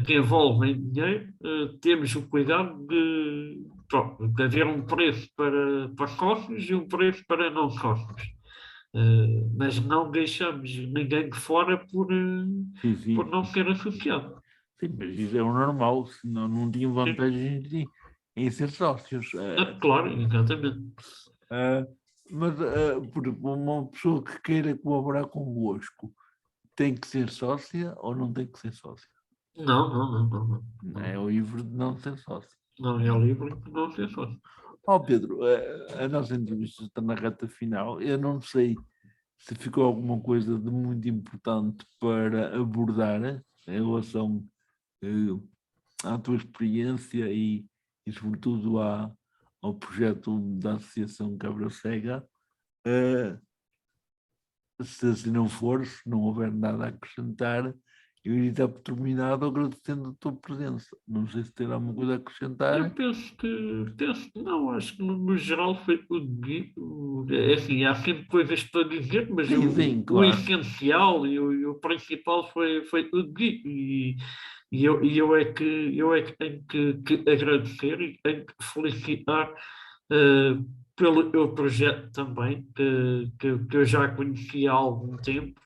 que envolvem dinheiro, temos o cuidado pronto, de haver um preço para sócios e um preço para não sócios. Mas não deixamos ninguém de fora Sim, por sim. não ser associado. Sim, mas isso é o normal, senão não tinham Sim. vantagem em ser sócios. Claro, exatamente. Ah, mas por exemplo, uma pessoa que queira colaborar convosco tem que ser sócia ou não tem que ser sócia? É Não, o livre de não ser sócio. não é livre de não ser sócio. Ó Pedro, a nossa entrevista está na reta final. Eu não sei se ficou alguma coisa de muito importante para abordar em relação eh, à tua experiência e sobretudo ao projeto da Associação Cabra Cega. Eh, Se assim não for, se não houver nada a acrescentar, eu iria dar por terminado agradecendo a tua presença. Não sei se terá alguma coisa a Eu acrescentar. penso que não, acho que no geral foi tudo dito. É assim, há sempre coisas para dizer, mas Sim, sim, o claro. essencial e o principal foi tudo dito. Eu é que tenho que agradecer e tenho que felicitar pelo teu projeto também, que eu já conheci há algum tempo.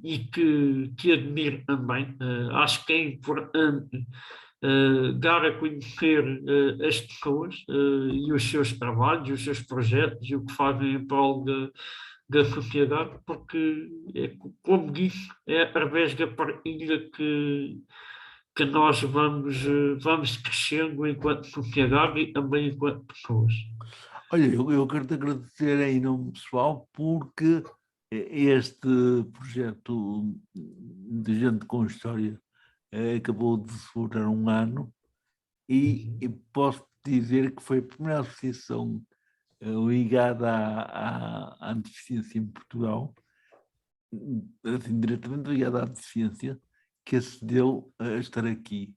E que admiro também. Acho que é importante dar a conhecer as pessoas e os seus trabalhos, os seus projetos e o que fazem em prol da sociedade, porque, como disse, é através da partilha que nós vamos crescendo enquanto sociedade e também enquanto pessoas. Olha, eu quero te agradecer em nome pessoal porque este projeto de Gente com História acabou de celebrar um ano e posso dizer que foi a primeira associação ligada à deficiência em Portugal, assim, diretamente ligada à deficiência, que acedeu a estar aqui.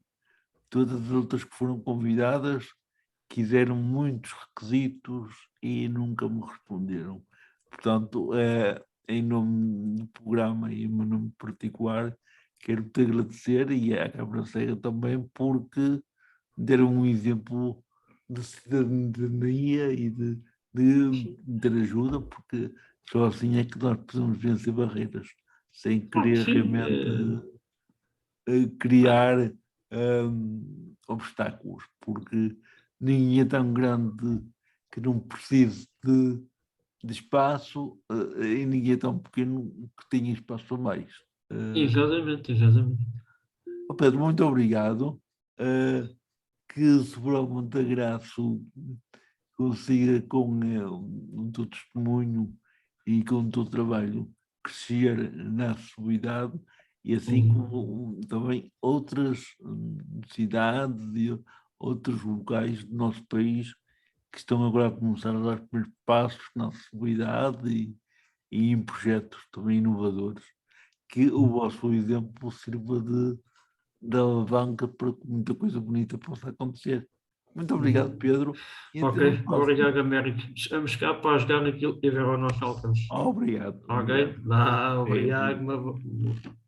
Todas as outras que foram convidadas quiseram muitos requisitos e nunca me responderam. Portanto, em nome do programa e em meu nome particular, quero-te agradecer e à Câmara Cega também, porque deram um exemplo de cidadania e de ter ajuda, porque só assim é que nós podemos vencer barreiras, sem querer Sim, realmente criar obstáculos, porque ninguém é tão grande que não precise de espaço e ninguém é tão pequeno que tenha espaço para mais. exatamente, exatamente. Pedro, muito obrigado. Que seguramente a Graço consiga com o teu testemunho e com o teu trabalho crescer na acessibilidade e assim como também outras cidades e outros locais do nosso país que estão agora a começar a dar os primeiros passos na acessibilidade e em projetos também inovadores, que o vosso exemplo sirva de alavanca para que muita coisa bonita possa acontecer. Muito obrigado, Pedro, e Ok, até uma próxima. obrigado, Américo. Estamos cá para ajudar naquilo que tiver ao nosso alcance. Obrigado, Ok? obrigado. Vá, É, obrigado. obrigado.